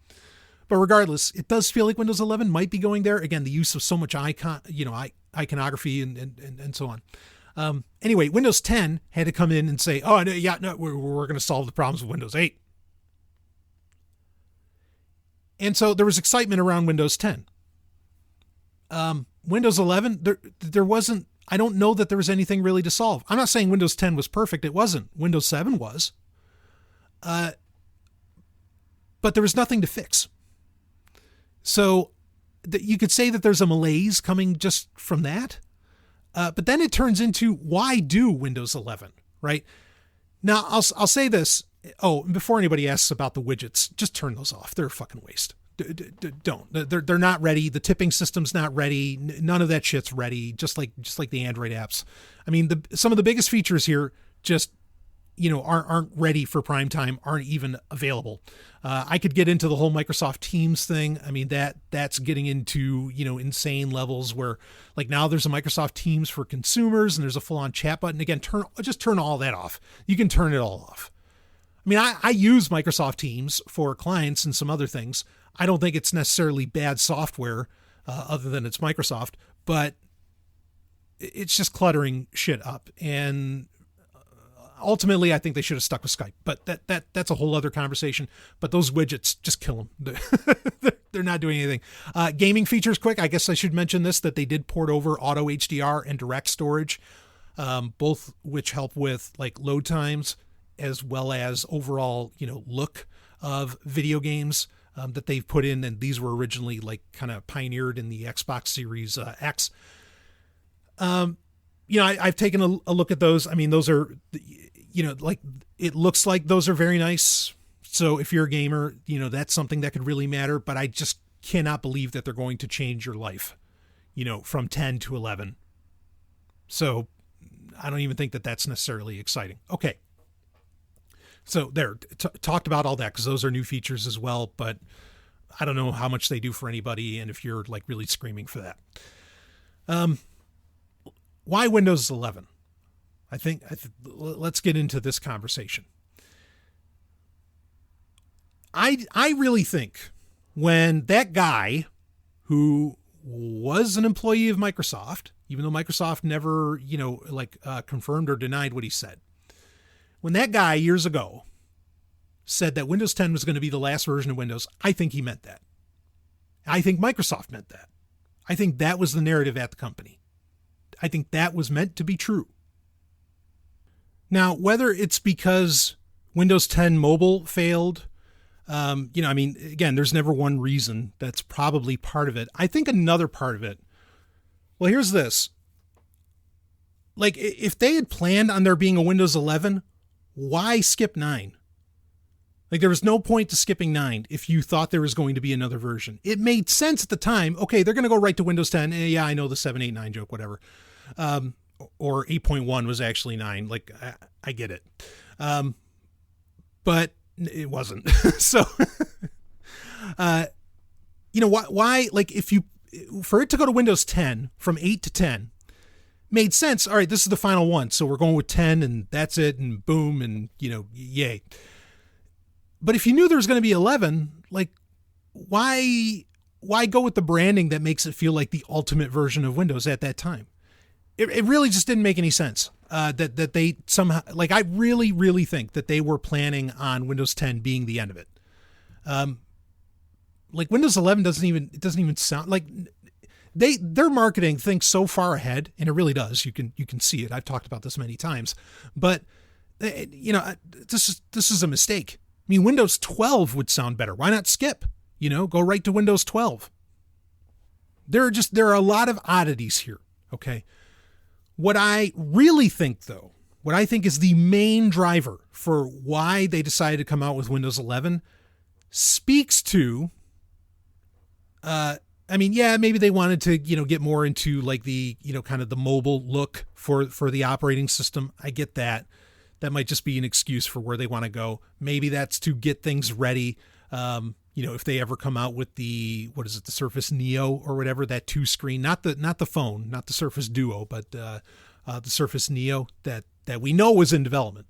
But regardless, it does feel like Windows 11 might be going there. Again, the use of so much iconography and so on. Anyway, Windows 10 had to come in and say, we're going to solve the problems with Windows 8. And so there was excitement around Windows 10. Windows 11, there wasn't, I don't know that there was anything really to solve. I'm not saying Windows 10 was perfect. It wasn't. Windows 7 was. But there was nothing to fix. So you could say that there's a malaise coming just from that. But then it turns into, why do Windows 11, right? Now, I'll say this. Oh, before anybody asks about the widgets, just turn those off. They're a fucking waste. Don't. They're not ready. The tipping system's not ready. None of that shit's ready. Just like the Android apps. I mean, some of the biggest features here just, aren't ready for prime time, aren't even available. I could get into the whole Microsoft Teams thing. I mean, that's getting into, insane levels where like now there's a Microsoft Teams for consumers and there's a full on chat button. Again, just turn all that off. You can turn it all off. I mean, I use Microsoft Teams for clients and some other things. I don't think it's necessarily bad software, other than it's Microsoft, but it's just cluttering shit up. And ultimately, I think they should have stuck with Skype, but that's a whole other conversation. But those widgets, just kill them. They're not doing anything. Gaming features, quick. I guess I should mention this, that they did port over auto HDR and direct storage, both which help with like load times as well as overall, look of video games that they've put in. And these were originally like kind of pioneered in the Xbox Series X. I've taken a look at those. I mean, those are, like it looks like those are very nice. So if you're a gamer, that's something that could really matter, but I just cannot believe that they're going to change your life, from 10 to 11. So I don't even think that that's necessarily exciting. Okay. So there, talked about all that because those are new features as well, but I don't know how much they do for anybody and if you're like really screaming for that. Why Windows 11? I think let's get into this conversation. I really think when that guy who was an employee of Microsoft, even though Microsoft never, confirmed or denied what he said, when that guy years ago said that Windows 10 was going to be the last version of Windows, I think he meant that. I think Microsoft meant that. I think that was the narrative at the company. I think that was meant to be true. Now, whether it's because Windows 10 Mobile failed, again, there's never one reason. That's probably part of it. I think another part of it, well, here's this. Like, if they had planned on there being a Windows 11, why skip 9? Like, there was no point to skipping 9 if you thought there was going to be another version. It made sense at the time. Okay, they're going to go right to Windows 10. Yeah, I know the 789 joke, whatever. Or 8.1 was actually 9. Like, I get it. But it wasn't. So, why, like, for it to go to Windows 10 from 8 to 10 made sense. All right, this is the final one. So we're going with 10 and that's it. And boom. And, yay. But if you knew there was going to be 11, like, why go with the branding that makes it feel like the ultimate version of Windows at that time? It really just didn't make any sense. That they somehow, like, I really, really think that they were planning on Windows 10 being the end of it. Like, Windows 11 doesn't even sound like their marketing thinks so far ahead, and it really does. You can see it. I've talked about this many times, but this is a mistake. I mean, Windows 12 would sound better. Why not skip? Go right to Windows 12. There are a lot of oddities here. Okay. What I really think, though, what I think is the main driver for why they decided to come out with Windows 11 speaks to, maybe they wanted to, get more into like the, kind of the mobile look for the operating system. I get that. That might just be an excuse for where they want to go. Maybe that's to get things ready. If they ever come out with the Surface Neo or whatever, that 2-screen, not the phone, not the Surface Duo, but the Surface Neo that we know was in development.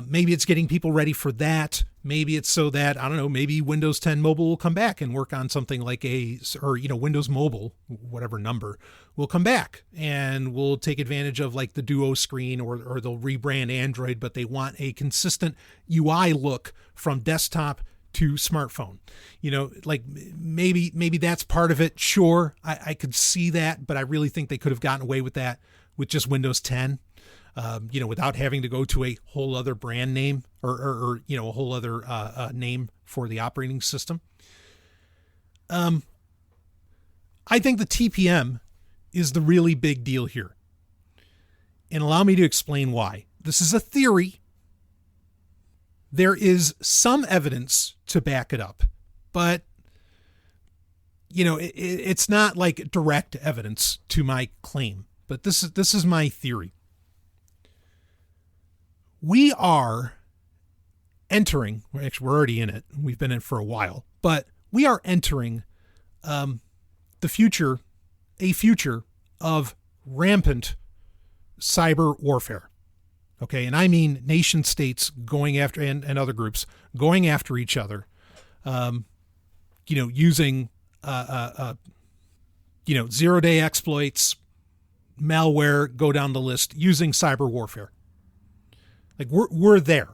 Maybe it's getting people ready for that. Maybe it's so that, I don't know, maybe Windows 10 Mobile will come back and work on something like Windows Mobile, whatever number, will come back and will take advantage of like the Duo screen, or they'll rebrand Android, but they want a consistent UI look from desktop to smartphone. Like maybe that's part of it. Sure, I could see that, but I really think they could have gotten away with that with just Windows 10. Without having to go to a whole other brand name or a whole other name for the operating system. I think the TPM is the really big deal here. And allow me to explain why. This is a theory. There is some evidence to back it up, but it's not like direct evidence to my claim. But this is my theory. We are entering, actually we're already in it. We've been in it for a while, but we are entering a future of rampant cyber warfare. Okay. And I mean nation states going after, and other groups going after each other, using, zero-day exploits, malware, go down the list, using cyber warfare. Like we're there.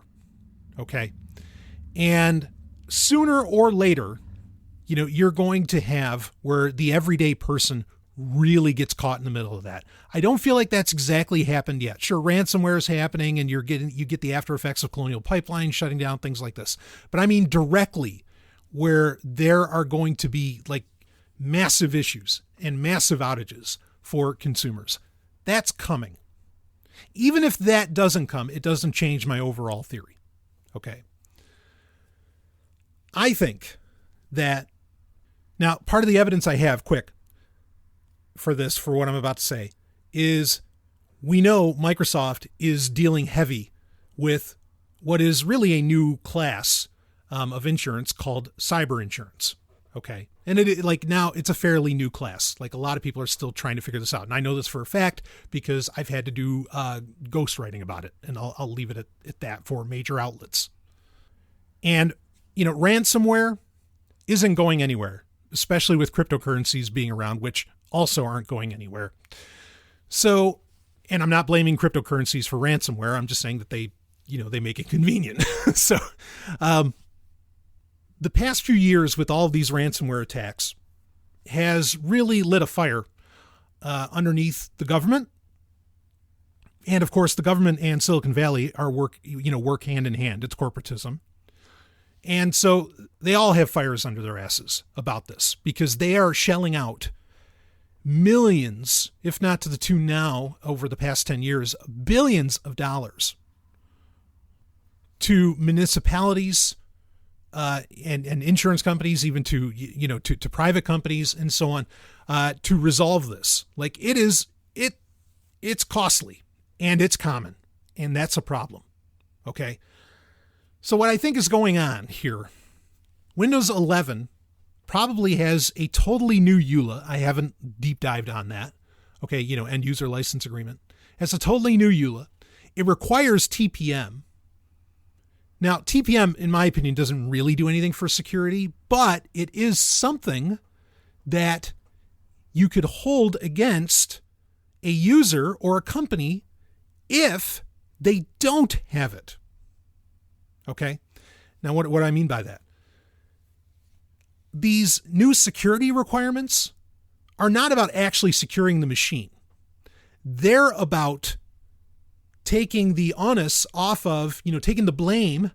Okay. And sooner or later, you're going to have where the everyday person really gets caught in the middle of that. I don't feel like that's exactly happened yet. Sure, ransomware is happening and you get the after effects of Colonial Pipeline shutting down, things like this. But I mean directly where there are going to be like massive issues and massive outages for consumers. That's coming. Even if that doesn't come, it doesn't change my overall theory. Okay. I think that now part of the evidence I have, quick, for what I'm about to say, is we know Microsoft is dealing heavy with what is really a new class of insurance called cyber insurance. Okay. And now it's a fairly new class. Like a lot of people are still trying to figure this out. And I know this for a fact because I've had to do ghostwriting about it. And I'll leave it at that for major outlets. And ransomware isn't going anywhere, especially with cryptocurrencies being around, which also aren't going anywhere. So, and I'm not blaming cryptocurrencies for ransomware. I'm just saying that they make it convenient. So, the past few years with all of these ransomware attacks has really lit a fire underneath the government. And of course, the government and Silicon Valley work hand in hand. It's corporatism. And so they all have fires under their asses about this because they are shelling out millions, if not to the tune now over the past 10 years, billions of dollars to municipalities and insurance companies, even to private companies and so on, to resolve this. Like it's costly and it's common, and that's a problem. Okay. So what I think is going on here, Windows 11 probably has a totally new EULA. I haven't deep dived on that. Okay, end user license agreement. Has a totally new EULA. It requires TPM. Now, TPM, in my opinion, doesn't really do anything for security, but it is something that you could hold against a user or a company if they don't have it. Okay. Now, what do I mean by that? These new security requirements are not about actually securing the machine. They're about taking the onus off of, taking the blame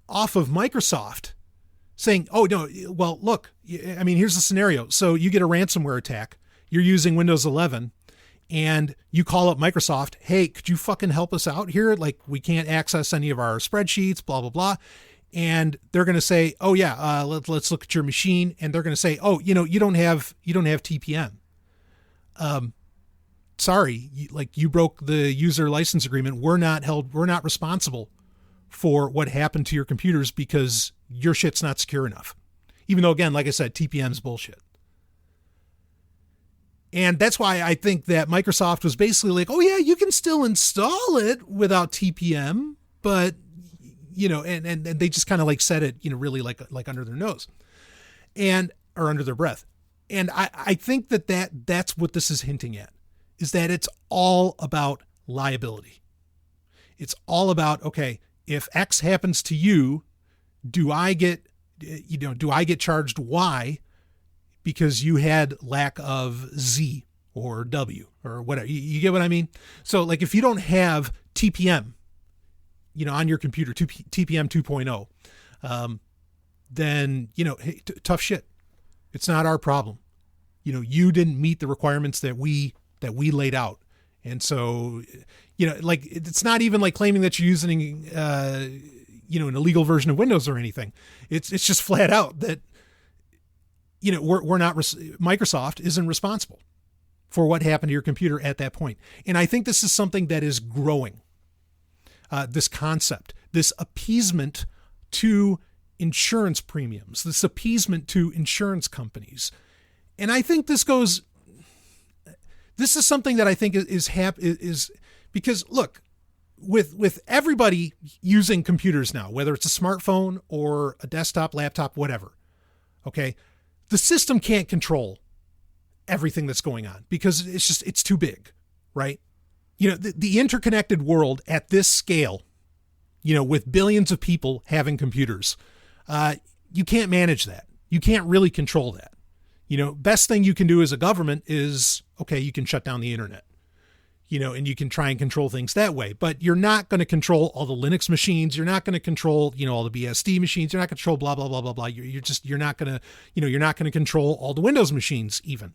off of Microsoft, saying, oh, no, well, look, I mean, here's the scenario. So you get a ransomware attack. You're using Windows 11. And you call up Microsoft, hey, could you fucking help us out here? Like, we can't access any of our spreadsheets, blah, blah, blah. And they're going to say, oh yeah, let's look at your machine. And they're going to say, oh, you don't have TPM. Sorry, you broke the user license agreement. We're not responsible for what happened to your computers because your shit's not secure enough. Even though, again, like I said, TPM's bullshit. And that's why I think that Microsoft was basically like, oh yeah, you can still install it without TPM, but and they just kind of like said it, really like under their nose or under their breath. And I think that's what this is hinting at, is that it's all about liability. It's all about, okay, if X happens to you, do I get charged Y because you had lack of Z or W or whatever. You get what I mean? So like if you don't have TPM, on your computer, TPM 2.0, then, hey, tough shit. It's not our problem. You didn't meet the requirements that we laid out. And so, like it's not even like claiming that you're using, an illegal version of Windows or anything. It's just flat out that, we're not, Microsoft isn't responsible for what happened to your computer at that point. And I think this is something that is growing, this concept, this appeasement to insurance premiums, this appeasement to insurance companies. And I think this is something that I think is because look, with everybody using computers now, whether it's a smartphone or a desktop, laptop, whatever. Okay. The system can't control everything that's going on because it's too big, right? The interconnected world at this scale, with billions of people having computers, you can't manage that. You can't really control that. Best thing you can do as a government is, okay, you can shut down the internet, and you can try and control things that way, but you're not going to control all the Linux machines. You're not going to control, all the BSD machines. You're not going to control blah, blah, blah, blah, blah. You're not going to control all the Windows machines even.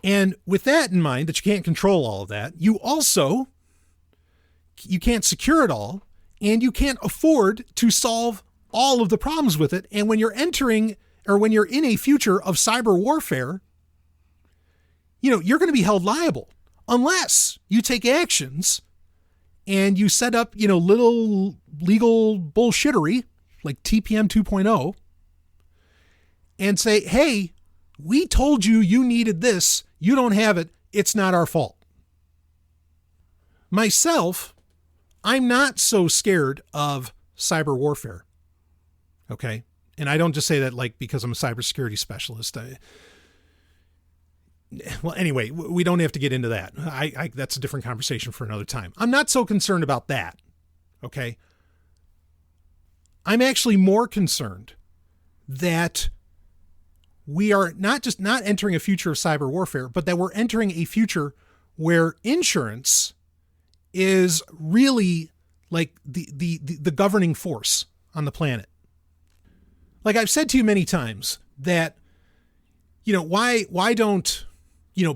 And with that in mind, that you can't control all of that, you can't secure it all, and you can't afford to solve all of the problems with it. And when you're when you're in a future of cyber warfare, you're going to be held liable unless you take actions and you set up, little legal bullshittery like TPM 2.0 and say, hey, we told you needed this. You don't have it. It's not our fault. Myself, I'm not so scared of cyber warfare. Okay. And I don't just say that like because I'm a cybersecurity specialist. Well, anyway, we don't have to get into that. That's a different conversation for another time. I'm not so concerned about that. Okay. I'm actually more concerned that we are not entering a future of cyber warfare, but that we're entering a future where insurance is really like the governing force on the planet. Like I've said to you many times that, why don't,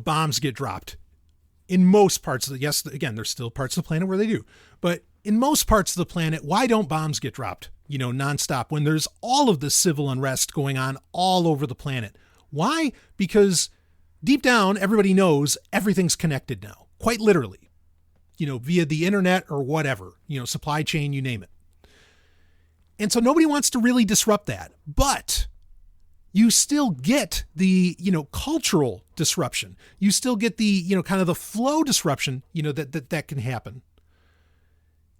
bombs get dropped in most parts of yes, again, there's still parts of the planet where they do, but in most parts of the planet, why don't bombs get dropped, nonstop when there's all of this civil unrest going on all over the planet? Why? Because deep down, everybody knows everything's connected now, quite literally, via the internet or whatever, supply chain, you name it. And so nobody wants to really disrupt that, but you still get the, cultural disruption. You still get the, kind of the flow disruption, that can happen,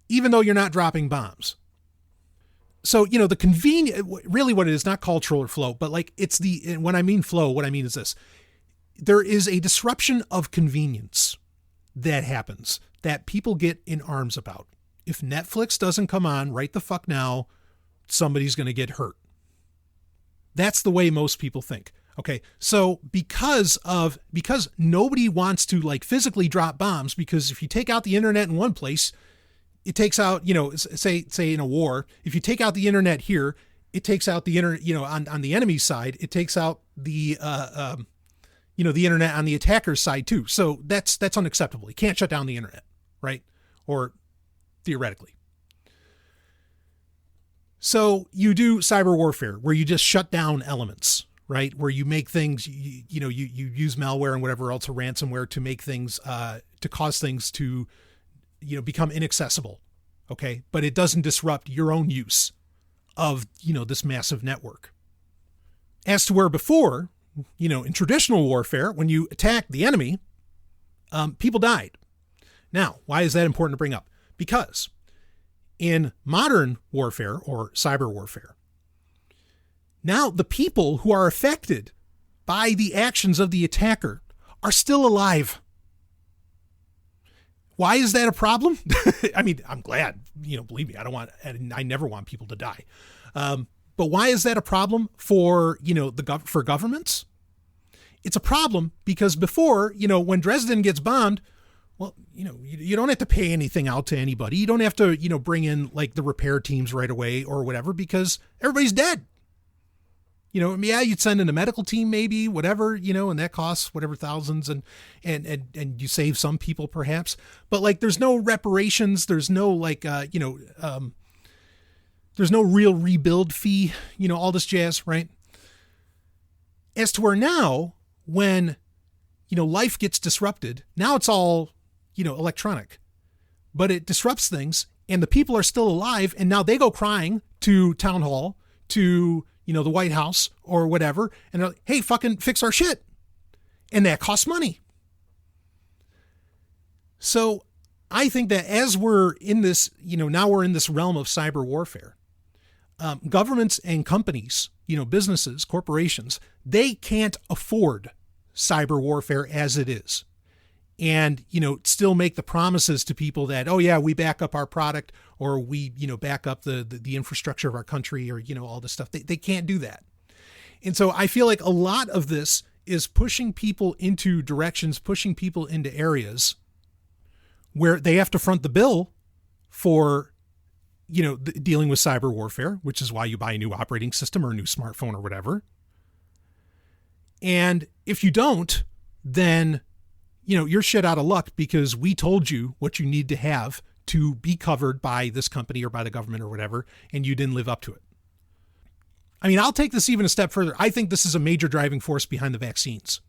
even though you're not dropping bombs. So, the convenient, really what it is, not cultural or flow, but like it's when I mean flow, what I mean is this. There is a disruption of convenience that happens that people get in arms about. If Netflix doesn't come on right the fuck now, somebody's going to get hurt. That's the way most people think. Okay. So because nobody wants to like physically drop bombs, because if you take out the internet in one place, it takes out, say in a war, if you take out the internet here, it takes out the internet, on the enemy's side, it takes out the, the internet on the attacker's side too. So that's unacceptable. You can't shut down the internet, right? Or theoretically. So you do cyber warfare where you just shut down elements, right? Where you make things, you use malware and whatever else, or ransomware to make things, to cause things to, become inaccessible. Okay. But it doesn't disrupt your own use of, this massive network. As to where before, in traditional warfare, when you attack the enemy, people died. Now, why is that important to bring up? Because in modern warfare or cyber warfare, now the people who are affected by the actions of the attacker are still alive. Why is that a problem? I mean, I'm glad, believe me, I never want people to die. But why is that a problem for, for governments? It's a problem because before, when Dresden gets bombed, well, you don't have to pay anything out to anybody. You don't have to, bring in like the repair teams right away or whatever, because everybody's dead. You'd send in a medical team, maybe, whatever, and that costs whatever thousands and you save some people perhaps, but like, there's no reparations. There's no like, there's no real rebuild fee, all this jazz, right? As to where now, when, life gets disrupted, now it's all, electronic, but it disrupts things and the people are still alive. And now they go crying to town hall, to, the White House or whatever. And they're like, hey, fucking fix our shit. And that costs money. So I think that as we're in this, now we're in this realm of cyber warfare, governments and companies, businesses, corporations, they can't afford cyber warfare as it is. And, still make the promises to people that, oh yeah, we back up our product, or we, back up the infrastructure of our country, or, all this stuff. They can't do that. And so I feel like a lot of this is pushing people into directions, pushing people into areas where they have to front the bill for, dealing with cyber warfare, which is why you buy a new operating system or a new smartphone or whatever. And if you don't, then, you're shit out of luck because we told you what you need to have to be covered by this company or by the government or whatever, and you didn't live up to it. I mean, I'll take this even a step further. I think this is a major driving force behind the vaccines.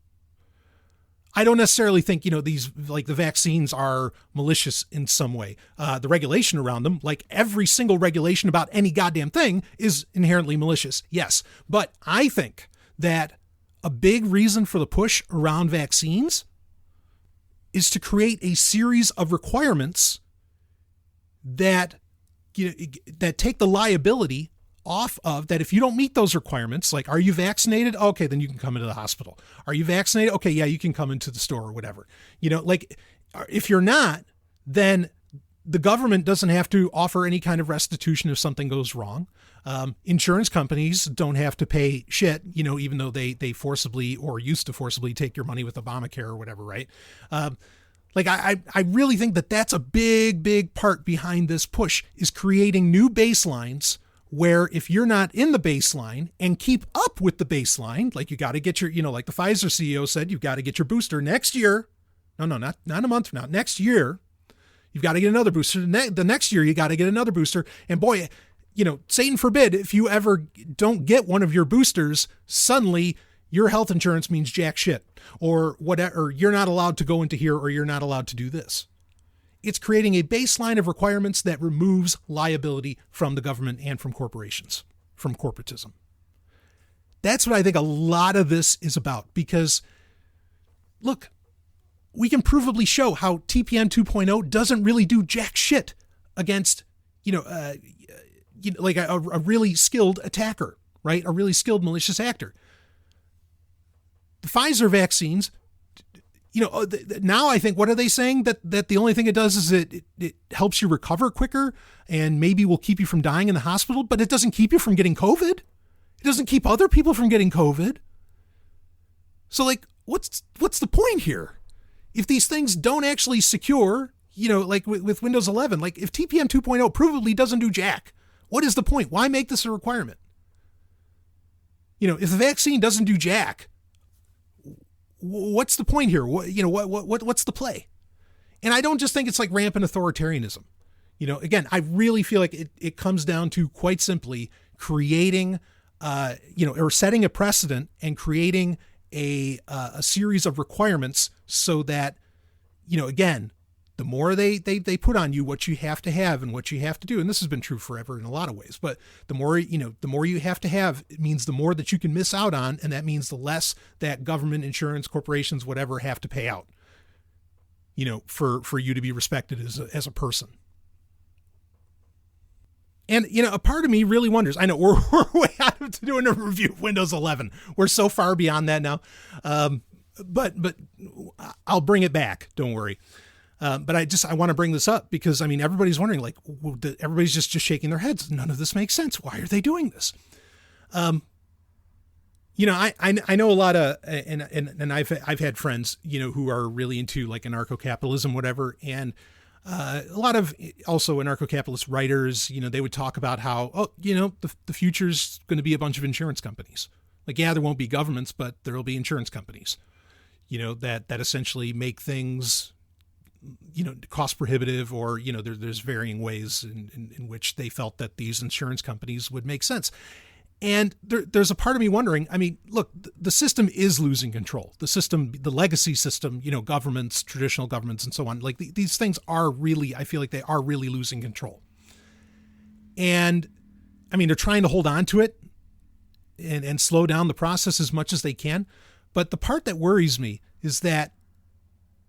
I don't necessarily think, these, like the vaccines are malicious in some way. The regulation around them, like every single regulation about any goddamn thing, is inherently malicious. Yes. But I think that a big reason for the push around vaccines is to create a series of requirements that, that take the liability off of that. If you don't meet those requirements, like, are you vaccinated? Okay, then you can come into the hospital. Are you vaccinated? Okay, yeah, you can come into the store or whatever. Like, if you're not, then the government doesn't have to offer any kind of restitution if something goes wrong. Insurance companies don't have to pay shit, even though they forcibly or used to forcibly take your money with Obamacare or whatever, right? I really think that that's a big, big part behind this push, is creating new baselines where if you're not in the baseline and keep up with the baseline, like you got to get your, like the Pfizer CEO said, you've got to get your booster next year. No, not a month from now, next year. You've got to get another booster. The next year, you got to get another booster. And boy, Satan forbid, if you ever don't get one of your boosters, suddenly your health insurance means jack shit, or whatever, or you're not allowed to go into here, or you're not allowed to do this. It's creating a baseline of requirements that removes liability from the government and from corporations, from corporatism. That's what I think a lot of this is about, because look, we can provably show how TPM 2.0 doesn't really do jack shit against, like a really skilled attacker, right? A really skilled malicious actor. The Pfizer vaccines, now I think, what are they saying? That the only thing it does is it helps you recover quicker and maybe will keep you from dying in the hospital, but it doesn't keep you from getting COVID. It doesn't keep other people from getting COVID. So like, what's the point here? If these things don't actually secure, like with Windows 11, like if TPM 2.0 provably doesn't do jack, what is the point? Why make this a requirement? If the vaccine doesn't do jack, what's the point here? What's the play? And I don't just think it's like rampant authoritarianism. Again, I really feel like it comes down to quite simply creating, or setting a precedent and creating a series of requirements so that, again, the more they put on you what you have to have and what you have to do, and this has been true forever in a lot of ways, but the more you have to have, it means the more that you can miss out on, and that means the less that government, insurance, corporations, whatever, have to pay out, for you to be respected as a person. And, a part of me really wonders, I know we're way out of doing a review of Windows 11. We're so far beyond that now. But I'll bring it back. Don't worry. But I want to bring this up because, everybody's wondering, like, everybody's just shaking their heads. None of this makes sense. Why are they doing this? I know a lot of, and I've had friends, who are really into like anarcho-capitalism, whatever. And, a lot of also anarcho-capitalist writers, they would talk about how, the future's going to be a bunch of insurance companies. Like, yeah, there won't be governments, but there'll be insurance companies, that essentially make things, cost prohibitive, or, there's varying ways in which they felt that these insurance companies would make sense. And there's a part of me wondering, look, the system is losing control. The system, the legacy system, governments, traditional governments, and so on, like these things are really, I feel like they are really losing control. And they're trying to hold on to it and slow down the process as much as they can. But the part that worries me is that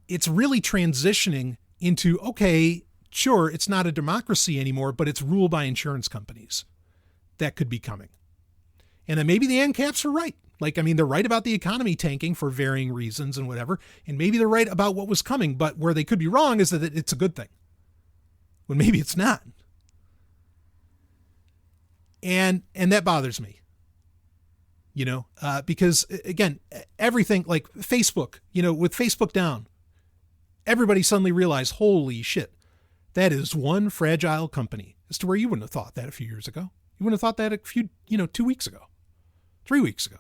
it's really transitioning into, okay, sure, it's not a democracy anymore, but it's ruled by insurance companies. That could be coming. And then maybe the ANCAPs are right. Like, they're right about the economy tanking for varying reasons and whatever. And maybe they're right about what was coming, but where they could be wrong is that it's a good thing, when maybe it's not. And that bothers me, because again, everything like Facebook, with Facebook down, everybody suddenly realized, holy shit, that is one fragile company, as to where you wouldn't have thought that a few years ago. You wouldn't have thought that a few, 2 weeks ago, 3 weeks ago.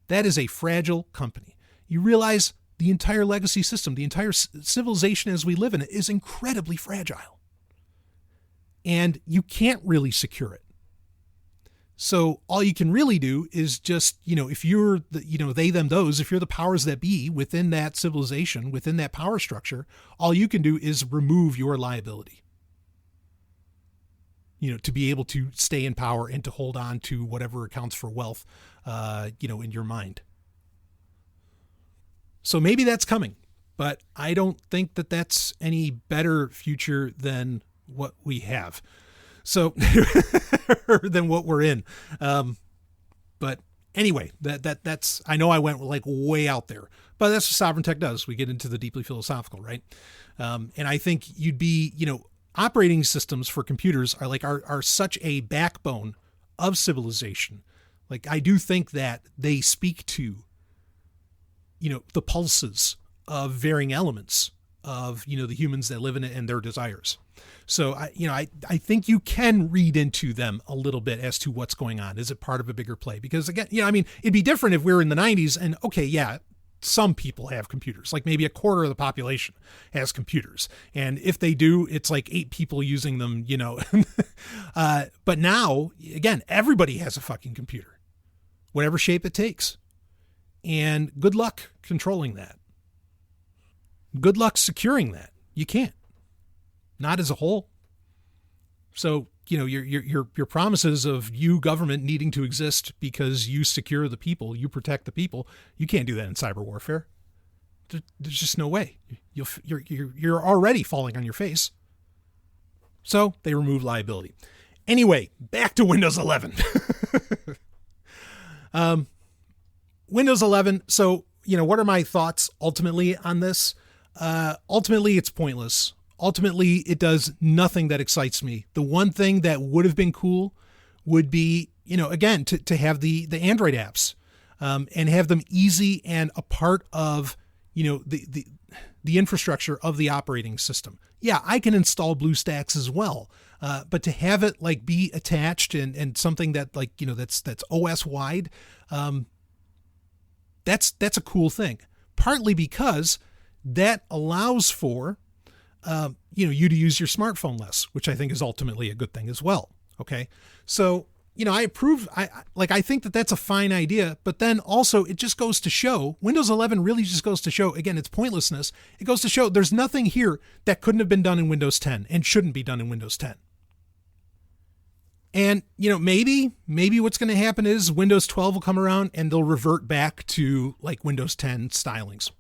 That is a fragile company. You realize the entire legacy system, the entire civilization as we live in it, is incredibly fragile. And you can't really secure it. So all you can really do is just, if you're the, they, them, those, if you're the powers that be within that civilization, within that power structure, all you can do is remove your liability. To be able to stay in power and to hold on to whatever accounts for wealth, in your mind. So maybe that's coming, but I don't think that that's any better future than what we have. So than what we're in. But anyway, that's, I know I went like way out there, but that's what Sovryn Tech does. We get into the deeply philosophical, right? And I think you'd be, operating systems for computers are such a backbone of civilization. Like, I do think that they speak to, the pulses of varying elements of, the humans that live in it and their desires. So I think you can read into them a little bit as to what's going on. Is it part of a bigger play? Because again, it'd be different if we were in the 90s and okay, yeah, some people have computers, like maybe a quarter of the population has computers. And if they do, it's like 8 people using them, but now again, everybody has a fucking computer, whatever shape it takes. And good luck controlling that. Good luck securing that. You can't. Not as a whole. So, your promises of you government needing to exist because you secure the people, you protect the people, you can't do that in cyber warfare. There's just no way. You're already falling on your face. So they remove liability. Anyway, back to Windows 11. Windows 11. So, what are my thoughts ultimately on this? Ultimately, it's pointless. Ultimately, it does nothing that excites me. The one thing that would have been cool would be, again, to have the Android apps and have them easy and a part of, the infrastructure of the operating system. Yeah, I can install BlueStacks as well, but to have it like be attached and something that that's OS wide, that's a cool thing. Partly because that allows for you to use your smartphone less, which I think is ultimately a good thing as well. Okay. So, I approve. I think that that's a fine idea, but then also it just goes to show Windows 11 really just goes to show, again, its pointlessness. It goes to show there's nothing here that couldn't have been done in Windows 10 and shouldn't be done in Windows 10. And, maybe what's going to happen is Windows 12 will come around and they'll revert back to like Windows 10 stylings.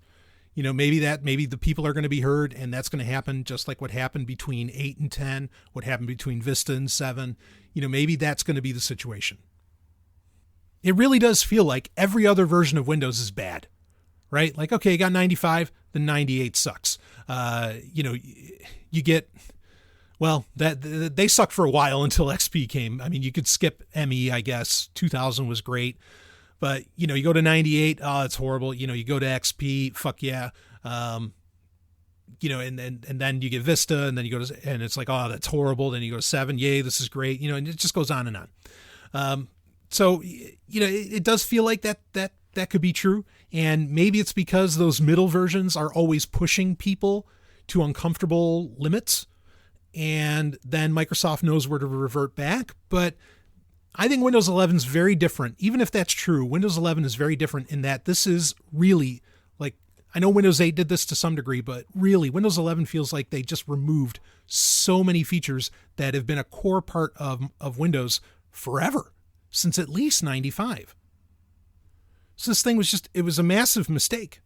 Maybe the people are going to be heard, and that's going to happen just like what happened between 8 and 10, what happened between Vista and 7. Maybe that's going to be the situation. It really does feel like every other version of Windows is bad, right? Like, okay, you got 95, the 98 sucks. You get, well, that they sucked for a while until XP came. I mean, you could skip ME, I guess. 2000 was great. But, you go to 98, oh, it's horrible. You go to XP, fuck yeah. And then you get Vista, and then you go to, and it's like, oh, that's horrible. Then you go to 7, yay, this is great. And it just goes on and on. So, it does feel like that could be true. And maybe it's because those middle versions are always pushing people to uncomfortable limits. And then Microsoft knows where to revert back. But I think Windows 11 is very different. Even if that's true, Windows 11 is very different in that this is really like, I know Windows 8 did this to some degree, but really Windows 11 feels like they just removed so many features that have been a core part of Windows forever, since at least 95. So this thing was it was a massive mistake.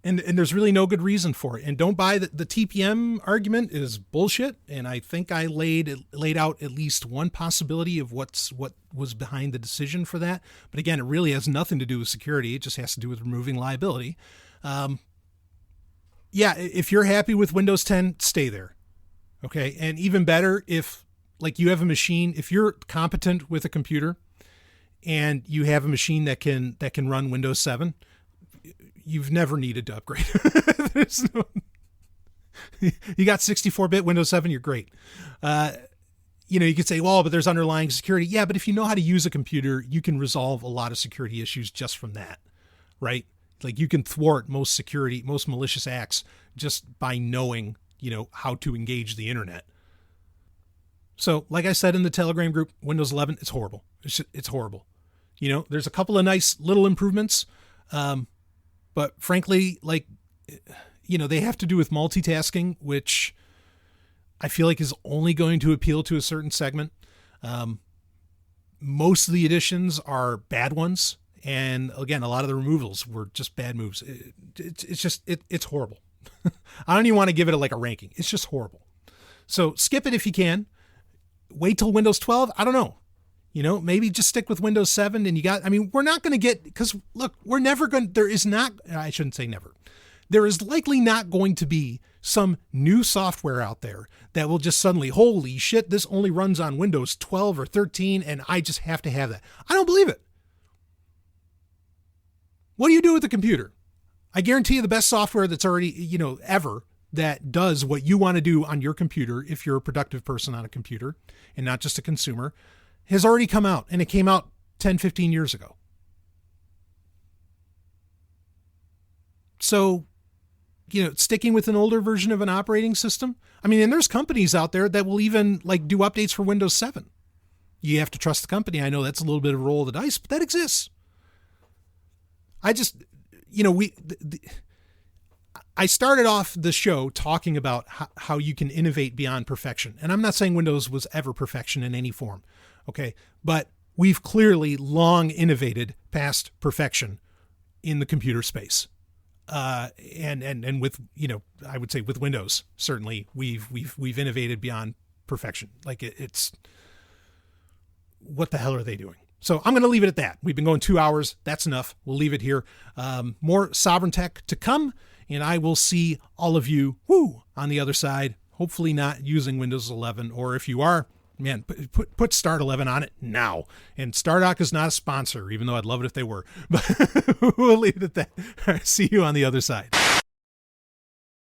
And there's really no good reason for it. And don't buy the TPM argument is bullshit. And I think I laid out at least one possibility of what was behind the decision for that. But again, it really has nothing to do with security. It just has to do with removing liability. If you're happy with Windows 10, stay there. Okay. And even better, if like you have a machine, if you're competent with a computer and you have a machine that can run Windows 7, you've never needed to upgrade. You got 64-bit Windows 7, you're great. You could say, well, but there's underlying security. Yeah, but if you know how to use a computer, you can resolve a lot of security issues just from that, right? Like you can thwart most malicious acts just by knowing, how to engage the internet. So like I said in the Telegram group, Windows 11, it's horrible. It's horrible. There's a couple of nice little improvements. But frankly, they have to do with multitasking, which I feel like is only going to appeal to a certain segment. Most of the additions are bad ones. And again, a lot of the removals were just bad moves. It's horrible. I don't even want to give it a ranking. It's just horrible. So skip it if you can. Wait till Windows 12. I don't know. Maybe just stick with Windows 7 and we're not going to get, because look, we're never going to, I shouldn't say never. There is likely not going to be some new software out there that will just suddenly, holy shit, this only runs on Windows 12 or 13 and I just have to have that. I don't believe it. What do you do with a computer? I guarantee you the best software that's already, ever that does what you want to do on your computer, if you're a productive person on a computer and not just a consumer, has already come out, and it came out 10, 15 years ago. So, sticking with an older version of an operating system. And there's companies out there that will even do updates for Windows 7. You have to trust the company. I know that's a little bit of a roll of the dice, but that exists. I just, I started off the show talking about how you can innovate beyond perfection. And I'm not saying Windows was ever perfection in any form. Okay. But we've clearly long innovated past perfection in the computer space. And with, I would say with Windows, certainly we've innovated beyond perfection. It's what the hell are they doing? So I'm going to leave it at that. We've been going 2 hours. That's enough. We'll leave it here. More Sovryn Tech to come, and I will see all of you on the other side. Hopefully not using Windows 11, or if you are, man, put Start 11 on it now. And Stardock is not a sponsor, even though I'd love it if they were. But we'll leave it at that. See you on the other side.